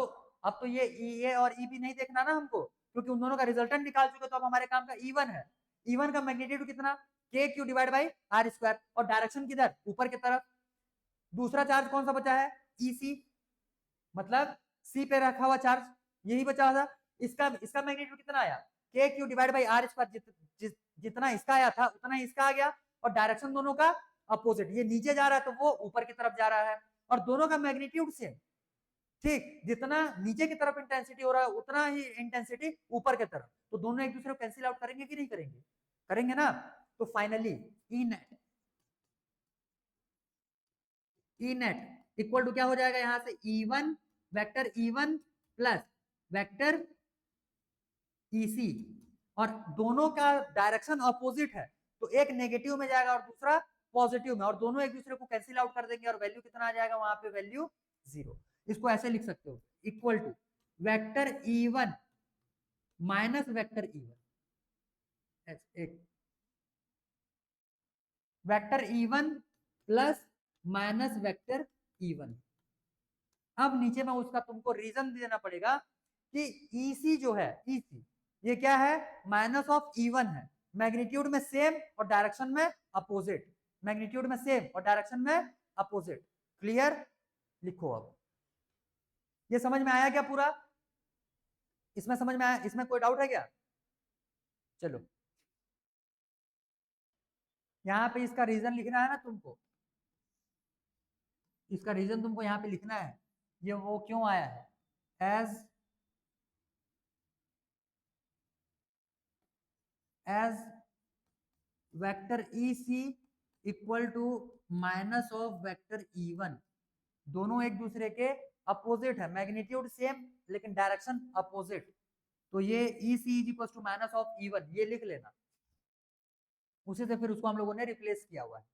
तो ये EA और EB नहीं देखना ना हमको, क्योंकि उन दोनों का रिजल्टेंट निकाल चुके, तो अब हमारे काम का E1 है। E1 का मैग्नीट्यूड कितना, KQ divide by R square, और डायरेक्शन किधर, ऊपर की तरफ। दूसरा चार्ज कौन सा बचा है, EC, मतलब C पे रखा हुआ चार्ज यही बचा था। इसका मैग्नीट्यूड कितना आया, KQ divide by R square, जितना इसका आया था उतना ही इसका आ गया, और डायरेक्शन दोनों का अपोजिट, ये नीचे जा रहा है तो वो ऊपर की तरफ जा रहा है, और दोनों का मैग्नीट्यूड सेम। ठीक, जितना नीचे की तरफ इंटेंसिटी हो रहा है उतना ही इंटेंसिटी ऊपर की तरफ, तो दोनों एक दूसरे को कैंसिल आउट करेंगे कि नहीं करेंगे, करेंगे ना। तो finally E net equal to क्या हो जाएगा, यहां से E1 vector E1 plus vector EC, और दोनों का डायरेक्शन अपोजिट है, तो एक नेगेटिव में जाएगा और दूसरा पॉजिटिव में, और दोनों एक दूसरे को कैंसिल आउट कर देंगे, और वैल्यू कितना आ जाएगा वहां पे, वैल्यू 0। इसको ऐसे लिख सकते हो, equal to vector E1 minus vector E1, एक vector E1 plus minus vector E1। अब नीचे में उसका तुमको रीजन देना पड़ेगा कि EC जो है, EC ये क्या है, माइनस ऑफ E1 है, मैग्नीट्यूड में सेम और डायरेक्शन में अपोजिट, मैग्नीट्यूड में सेम और डायरेक्शन में अपोजिट। क्लियर, लिखो। अब ये समझ में आया क्या पूरा, इसमें समझ में आया, इसमें कोई डाउट है क्या, चलो यहाँ पे इसका रीजन लिखना है ना तुमको, इसका रीजन तुमको यहाँ पे लिखना है, ये वो क्यों आया है, as vector EC equal to minus of vector E1, दोनों एक दूसरे के अपोजिट है, मैग्नीट्यूड सेम लेकिन डायरेक्शन अपोजिट, तो ये EC is equal to minus of E1, ये लिख लेना। उसी से फिर उसको हम लोगों ने रिप्लेस किया हुआ है।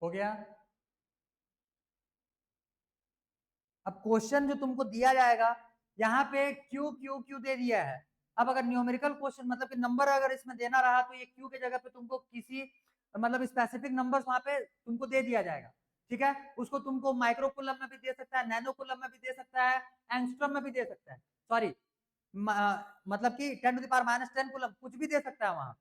हो गया। अब क्वेश्चन जो तुमको दिया जाएगा, यहाँ पे Q Q Q दे दिया है। अब अगर न्यूमेरिकल क्वेश्चन मतलब कि नंबर अगर इसमें देना रहा, तो ये Q के जगह पे तुमको किसी मतलब स्पेसिफिक नंबर्स वहां पे तुमको दे दिया जाएगा। ठीक है, उसको तुमको माइक्रो कूलम में भी दे सकता है, नैनो कूलम में भी दे सकता है, एंगस्ट्रॉम में भी दे सकता है, सॉरी मतलब कि 10⁻⁻10 कूलम कुछ भी दे सकता है वहां।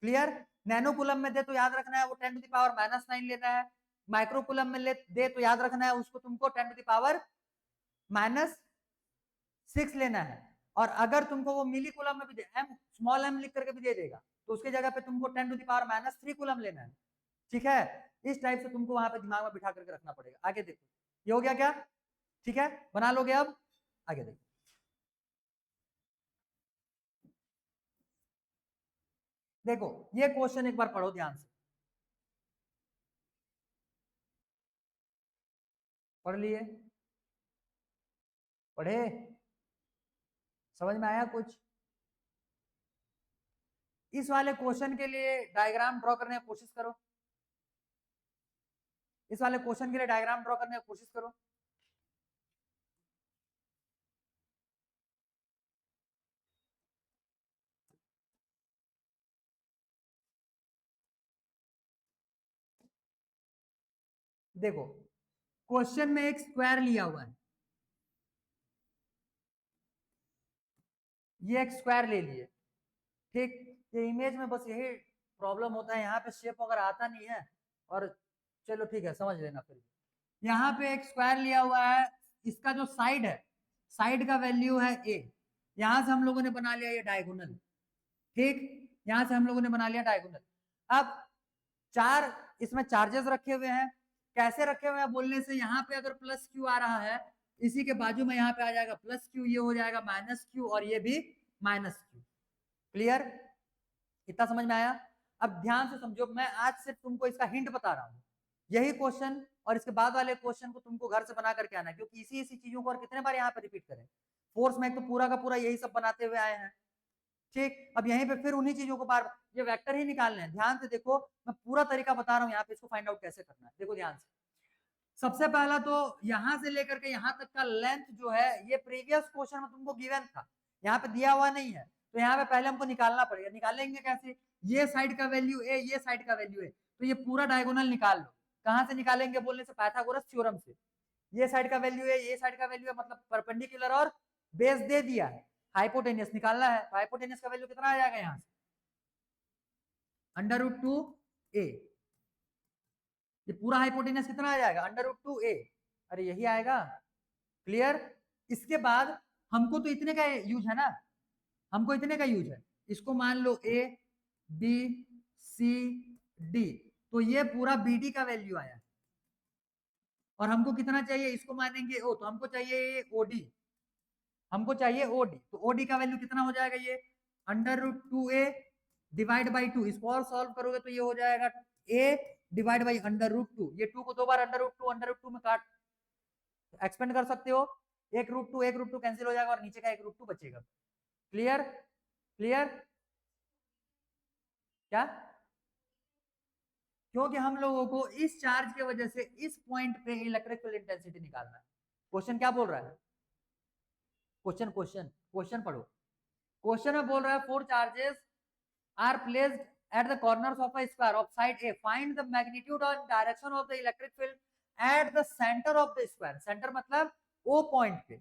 क्लियर, नैनो कूलम में दे तो याद रखना है वो 10⁻⁻9 लेना है, माइक्रो कूलम में ले दे तो याद रखना है उसको तुमको 10⁻⁻6 लेना है, और अगर तुमको वो मिली कूलम में भी दे, एम स्मॉल एम लिख करके भी दे देगा, तो उसके जगह पे तुमको 10⁻⁻3 कूलम लेना है। ठीक है, इस टाइप से तुमको वहां पे दिमाग में बिठा करके रखना पड़ेगा। आगे देखो, ये हो गया क्या, ठीक है, बना लोगे। अब आगे देखो, देखो ये क्वेश्चन एक बार पढ़ो ध्यान से, पढ़ लिए, पढ़े, समझ में आया कुछ। इस वाले क्वेश्चन के लिए डायग्राम ड्रॉ करने की कोशिश करो, इस वाले क्वेश्चन के लिए डायग्राम ड्रॉ करने की कोशिश करो। देखो क्वेश्चन में एक स्क्वायर लिया हुआ है, ये एक स्क्वायर ले लिए। ठीक, ये इमेज में बस यही प्रॉब्लम होता है, यहाँ पे शेप वगैरह आता नहीं है, और चलो ठीक है समझ लेना। फिर यहाँ पे एक स्क्वायर लिया हुआ है, इसका जो साइड है, साइड का वैल्यू है A, यहां से हम लोगों ने बना लिया ये डायगोनल। ठीक, यहां से हम लोगों ने बना लिया डायगोनल। अब चार इसमें चार्जेस रखे हुए हैं, कैसे रखे हुए हैं बोलने से, यहाँ पे अगर प्लस क्यू आ रहा है, इसी के बाजू में यहाँ पे आ जाएगा प्लस क्यू, ये हो जाएगा माइनस क्यू, और ये भी माइनस क्यू। क्लियर, इतना समझ में आया। अब ध्यान से समझो, मैं आज सिर्फ तुमको इसका हिंट बता रहा हूँ, यही क्वेश्चन और इसके बाद वाले क्वेश्चन को तुमको घर से बना करके आना है, क्योंकि इसी चीजों को और कितने बार यहाँ पे रिपीट करें, फोर्स में तो पूरा का पूरा यही सब बनाते हुए आए हैं। ठीक, अब यहीं पे फिर उन्हीं चीजों को बार ये वेक्टर ही निकालने हैं। ध्यान से देखो, मैं पूरा तरीका बता रहा हूँ यहाँ पे, इसको फाइंड आउट कैसे करना है। देखो ध्यान से, सबसे पहला तो यहां से लेकर के यहां तक का लेंथ जो है ये प्रीवियस क्वेश्चन में तुमको गिवन था, यहाँ पे दिया हुआ नहीं है, तो यहाँ पे पहले हमको निकालना पड़ेगा। निकालेंगे कैसे? ये साइड का वैल्यू ए, ये साइड का वैल्यू ए, तो ये पूरा डायगोनल निकाल लो। कहां से निकालेंगे बोलने से? पाइथागोरस थ्योरम से। ये साइड का वैल्यू है, ये साइड का वैल्यू है, मतलब परपेंडिकुलर और बेस दे दिया है, हाइपोटेनियस निकालना है। तो हाइपोटेनियस का वैल्यू कितना आ जाएगा यहाँ से? √2a। ये पूरा हाइपोटेनस कितना आ जाएगा? √2a। अरे यही आएगा। क्लियर? इसके बाद हमको तो इतने का यूज है ना, हमको इतने का यूज है। इसको मान लो a b c d, तो ये पूरा bd का वैल्यू आया। और हमको कितना चाहिए? इसको मानेंगे o, तो हमको चाहिए od, हमको चाहिए od। तो od का वैल्यू कितना हो जाएगा? ये √2a डिवाइड बाई 2। इसको और सॉल्व करोगे तो ये हो जाएगा a डिवाइड बाई √2। ये 2 को दो बार √2 में काट एक्सपेंड कर सकते हो। एक √2 कैंसिल हो जाएगा और नीचे का एक √2 बचेगा। क्लियर? क्लियर? क्या? क्योंकि हम लोगों को इस चार्ज के वजह से इस पॉइंट पे इलेक्ट्रिक फील्ड इंटेंसिटी निकालना है। क्वेश्चन क्या बोल रहा है? क्वेश्चन क्वेश्चन क्वेश्चन पढ़ो। क्वेश्चन में बोल रहा है 4 charges are placed at the corners of a square of side A. Find the magnitude and direction of the electric field at the center of the square. Center मतलब O point पे,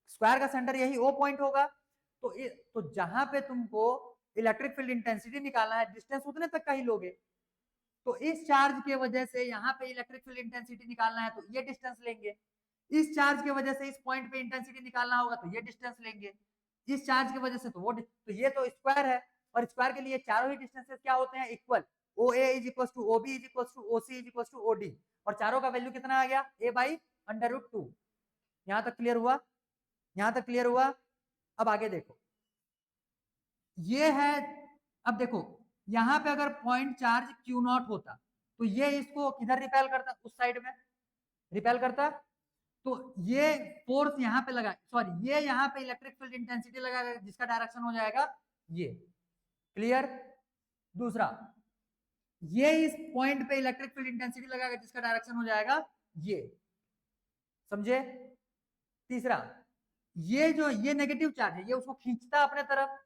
square का centre यही O point होगा। तो जहां पे तुमको electric field intensity निकालना है, डिस्टेंस उतने तक का ही लोगे। तो इस चार्ज के वजह से यहाँ पे इलेक्ट्रिक फील्ड इंटेंसिटी निकालना है, तो ये डिस्टेंस लेंगे। इस चार्ज की वजह से इस पॉइंट पे इंटेंसिटी निकालना होगा, तो ये डिस्टेंस लेंगे। इस चार्ज की वजह से तो वो, तो ये तो स्क्वायर है, और स्क्वायर के लिए चारों ही डिस्टेंसेस क्या होते हैं? Equal. OA is equal to OB is equal to OC is equal to OD, और चारों का वैल्यू कितना आ गया? a/√2। यहां तक क्लियर हुआ? यहां तक क्लियर हुआ? अब आगे देखो, ये है, अब देखो यहां पे अगर पॉइंट चार्ज Q0 होता तो ये इसको किधर रिपेल करता? उस साइड में रिपेल करता। तो ये फोर्स यहाँ पे लगा, सॉरी ये यहाँ पे इलेक्ट्रिक फील्ड इंटेंसिटी लगाएगा, जिसका डायरेक्शन हो जाएगा ये। क्लियर? दूसरा, ये इस पॉइंट पे इलेक्ट्रिक फील्ड इंटेंसिटी लगाएगा, जिसका डायरेक्शन हो जाएगा ये। समझे? तीसरा, ये जो ये नेगेटिव चार्ज है, ये उसको खींचता अपने तरफ,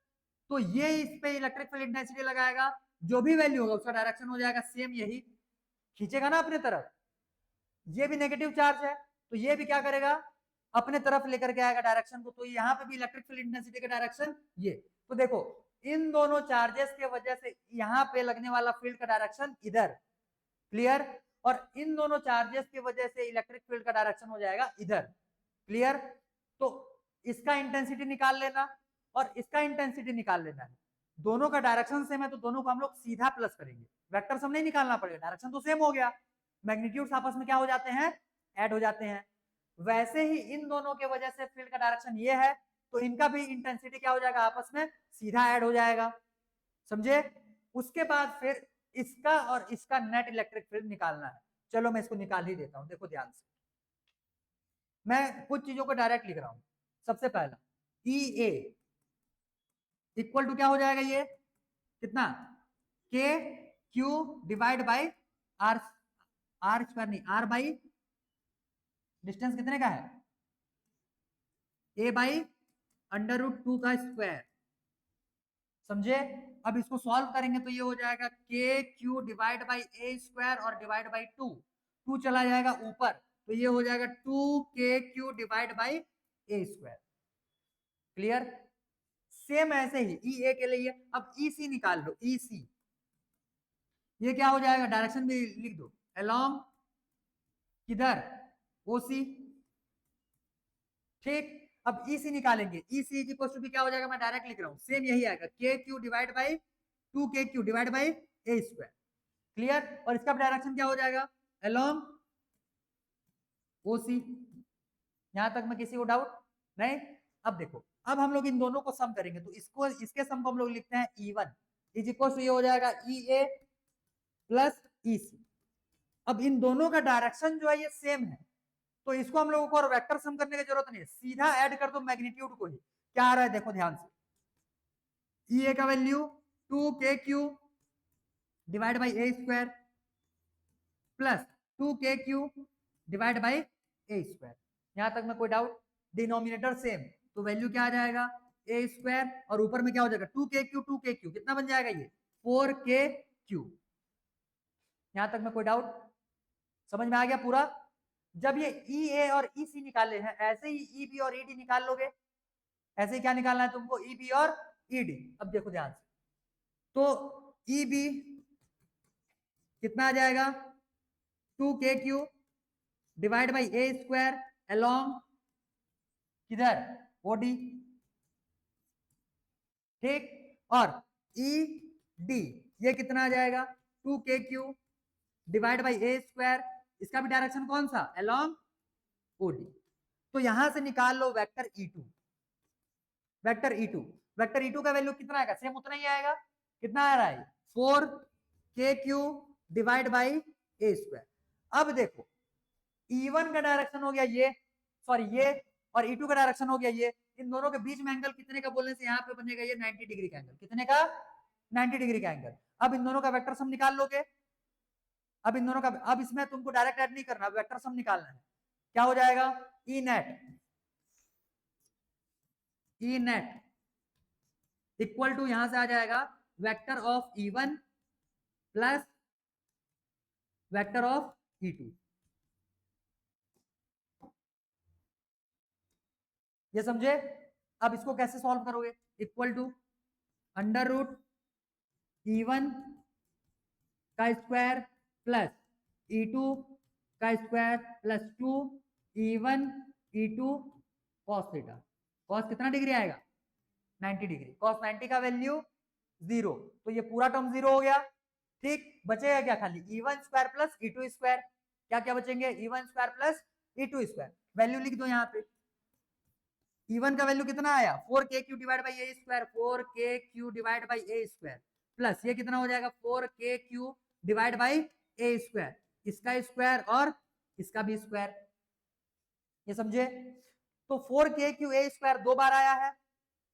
तो ये इस पे इलेक्ट्रिक फील्ड इंटेंसिटी लगाएगा, जो भी वैल्यू होगा उसका डायरेक्शन हो जाएगा सेम, यही खींचेगा ना अपने तरफ। ये भी नेगेटिव चार्ज है, तो ये भी क्या करेगा? अपने तरफ लेकर के आएगा डायरेक्शन को। तो यहाँ पे भी इलेक्ट्रिक फील्ड इंटेंसिटी का डायरेक्शन ये। तो देखो इन दोनों चार्जेस के वजह से यहाँ पे लगने वाला फील्ड का डायरेक्शन इधर। क्लियर? और इन दोनों चार्जेस की वजह से इलेक्ट्रिक फील्ड का डायरेक्शन हो जाएगा इधर। क्लियर? तो इसका इंटेंसिटी निकाल लेना और इसका इंटेंसिटी निकाल लेना है। दोनों का डायरेक्शन सेम है, तो दोनों को हम लोग सीधा प्लस करेंगे। वेक्टर हम नहीं निकालना पड़ेगा, डायरेक्शन तो सेम हो गया। मैग्नीट्यूड्स आपस में क्या हो जाते हैं? ऐड हो जाते हैं। वैसे ही इन दोनों के वजह से फील्ड का डायरेक्शन ये है, तो इनका भी इंटेंसिटी क्या हो जाएगा? आपस में सीधा ऐड हो जाएगा। समझे? उसके बाद फिर इसका और इसका नेट इलेक्ट्रिक फील्ड निकालना है। चलो मैं इसको निकाल ही देता हूं। देखो ध्यान से, मैं कुछ चीजों को डायरेक्ट लिख रहा हूं। सबसे पहला EA इक्वल टू क्या हो जाएगा? ये कितना? KQ divide by R square नहीं, R बाई डिस्टेंस कितने का है? a/√2 का स्क्वायर। समझे? अब इसको सॉल्व करेंगे तो ये हो जाएगा KQ divide by A square और डिवाइड बाई 2 चला जाएगा ऊपर, तो ये हो जाएगा 2KQ divide by A square. Clear? Same ऐसे ही EA के लिए अब EC निकाल लो। EC ये क्या हो जाएगा? डायरेक्शन भी लिख दो, अलोंग किधर? OC। ठीक, अब EC निकालेंगे। EC इज इक्वल टू क्या हो जाएगा? मैं डायरेक्ट लिख रहा हूं, सेम यही आएगा, KQ divide by 2KQ divide by A square. Clear? और इसका डायरेक्शन क्या हो जाएगा? Along OC। यहां तक में किसी को डाउट नहीं? अब देखो, अब हम लोग इन दोनों को सम करेंगे, तो इसको इसके सम को हम लोग लिखते हैं E1 इज इक्वल टू ये हो जाएगा EA प्लस EC। अब इन दोनों का डायरेक्शन जो है ये सेम है, तो इसको हम लोगों को और वेक्टर सम करने की जरूरत नहीं है, सीधा ऐड कर दो मैग्नीट्यूड को ही। क्या आ रहा है? देखो ध्यान से, ई ए का value 2kq divide by a square plus 2kq divide by a square. यहां तक में कोई डाउट? डिनोमिनेटर सेम, तो वैल्यू क्या आ जाएगा? ए स्क्वायर और ऊपर में क्या हो जाएगा? 2kq कितना बन जाएगा ये? 4kq। यहां तक में कोई डाउट? समझ में आ गया पूरा? जब ये ई ए और ई सी निकाले हैं, ऐसे ही ई बी और ई डी निकाल लोगे। ऐसे ही क्या निकालना है तुमको? ई बी और ई डी। अब देखो ध्यान से, तो ई बी कितना आ जाएगा? 2kq divide by a square along किधर? ओडी। ठीक, और ई डी ये कितना आ जाएगा? 2kq divide by a square, इसका भी डायरेक्शन कौन सा? Along OD. तो यहां से निकाल लो vector E2। Vector E2, vector E2 का वैल्यू कितना आएगा? सेम उतना ही आएगा। कितना आ रहा है? 4kq divide by a square. अब देखो E1 का डायरेक्शन हो गया ये, सॉरी ये, और E2 का डायरेक्शन हो गया ये। इन दोनों के बीच में एंगल कितने का बोलने से यहाँ पे बनेगा ये 90 डिग्री का एंगल। कितने का? 90 डिग्री का एंगल। अब इन दोनों का वेक्टर सम निकाल लोगे। अब इन दोनों का, अब इसमें तुमको डायरेक्ट ऐड नहीं करना, वेक्टर सम निकालना है। क्या हो जाएगा? ई नेट इक्वल टू, यहां से आ जाएगा vector of E1 plus vector of E2। ये समझे? अब इसको कैसे सॉल्व करोगे? Equal to under root E1 का स्क्वायर प्लस E2 का square plus 2 E1 E2 cos theta. cos कितना डिग्री आएगा? 90 डिग्री। cos 90 का वैल्यू 0, तो ये पूरा टर्म 0 हो गया। ठीक, बचेगा क्या? खाली E1 square plus E2 square. क्या क्या बचेंगे? E1 square plus E2 square. Value लिख दो यहाँ पे। E1 का वैल्यू कितना आया? 4kq divide by a square, 4kq divide by a square plus ये कितना हो जाएगा? 4kq divide by a square, इसका स्क्वायर और इसका भी स्क्वायर। ये समझे? तो 4kq ए स्क्वायर दो बार आया है,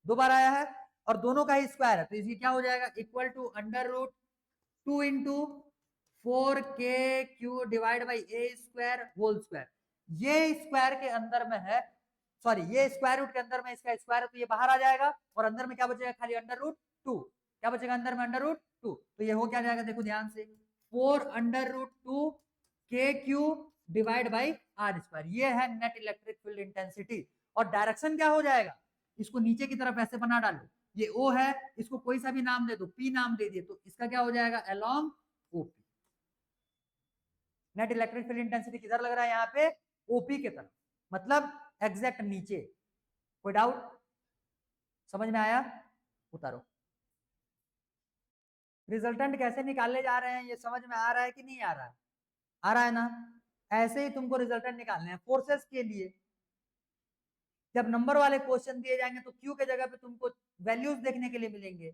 दो बार आया है, और दोनों का ही स्क्वायर है, तो इसकी क्या हो जाएगा? Equal to under root 2 into 4kq divide by a square whole square. ये स्क्वायर के अंदर में है, सॉरी ये स्क्वायर रूट के अंदर में इसका स्क्वायर है, तो ये बाहर आ जाएगा, और अंदर में क्या बचेगा? खाली अंडर रूट 2। क्या बचेगा अंदर में? Under root 2। तो ये हो क्या जाएगा? देखो ध्यान से, 4 under root 2 kq divide by are square. ये है नेट इलेक्ट्रिक फील्ड इंटेंसिटी। और डायरेक्शन क्या हो जाएगा? इसको नीचे की तरफ ऐसे बना डालो, ये O है, इसको कोई सा भी नाम दे दो, P नाम दे दिए, तो इसका क्या हो जाएगा? Along OP। Net electric field intensity किधर लग रहा है? यहाँ पे OP के तरफ, मतलब एग्जैक्ट नीचे। कोई डाउट? समझ में आया? उतारो। रिजल्टेंट कैसे निकाले जा रहे हैं, ये समझ में आ रहा है कि नहीं आ रहा है? आ रहा है ना? ऐसे ही तुमको रिजल्टेंट निकालने हैं फोर्सेस के लिए। जब नंबर वाले क्वेश्चन दिए जाएंगे तो क्यू के जगह पे तुमको वैल्यूज देखने के लिए मिलेंगे।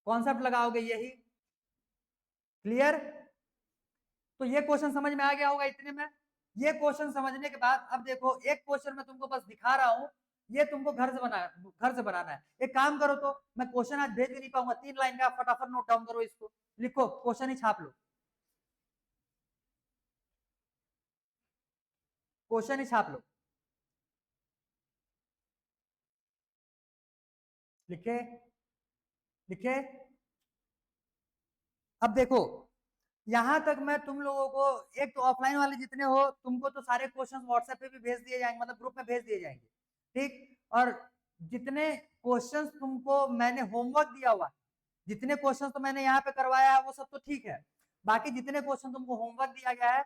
कॉन्सेप्ट लगाओगे यही। क्लियर? तो ये क्वेश्चन समझ में आ गया होगा इतने में। ये क्वेश्चन समझने के बाद अब देखो, एक क्वेश्चन में तुमको बस दिखा रहा हूं, ये तुमको घर से बनाना है। एक काम करो, तो मैं क्वेश्चन आज भेज भी नहीं पाऊंगा, 3 लाइन का, फटाफट नोट डाउन करो, इसको लिखो, क्वेश्चन ही छाप लो, क्वेश्चन ही छाप लो। लिखे? लिखे? अब देखो, यहां तक मैं तुम लोगों को, एक तो ऑफलाइन वाले जितने हो, तुमको तो सारे क्वेश्चन व्हाट्सएप पे भी भेज दिए जाएंगे, मतलब ग्रुप में भेज दिए जाएंगे। ठीक, और जितने क्वेश्चंस तुमको मैंने होमवर्क दिया हुआ, जितने क्वेश्चन तो मैंने यहाँ पे करवाया है वो सब तो ठीक है, बाकी जितने क्वेश्चन तुमको होमवर्क दिया गया है,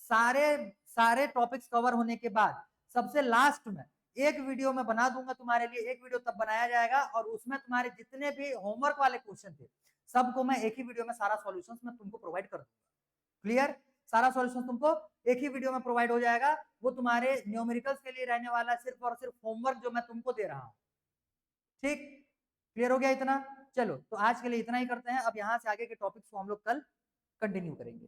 सारे सारे टॉपिक्स कवर होने के बाद सबसे लास्ट में एक वीडियो में बना दूंगा तुम्हारे लिए। एक वीडियो तब बनाया जाएगा और उसमें तुम्हारे जितने भी होमवर्क वाले क्वेश्चन थे सबको मैं एक ही वीडियो में सारा सॉल्यूशंस मैं तुमको प्रोवाइड कर दूंगा। क्लियर? सारा सॉल्यूशन तुमको एक ही वीडियो में प्रोवाइड हो जाएगा। वो तुम्हारे न्यूमेरिकल्स के लिए रहने वाला सिर्फ और सिर्फ होमवर्क जो मैं तुमको दे रहा हूं। ठीक, क्लियर हो गया इतना? चलो, तो आज के लिए इतना ही करते हैं। अब यहां से आगे के टॉपिक्स को हम लोग कल कंटिन्यू करेंगे।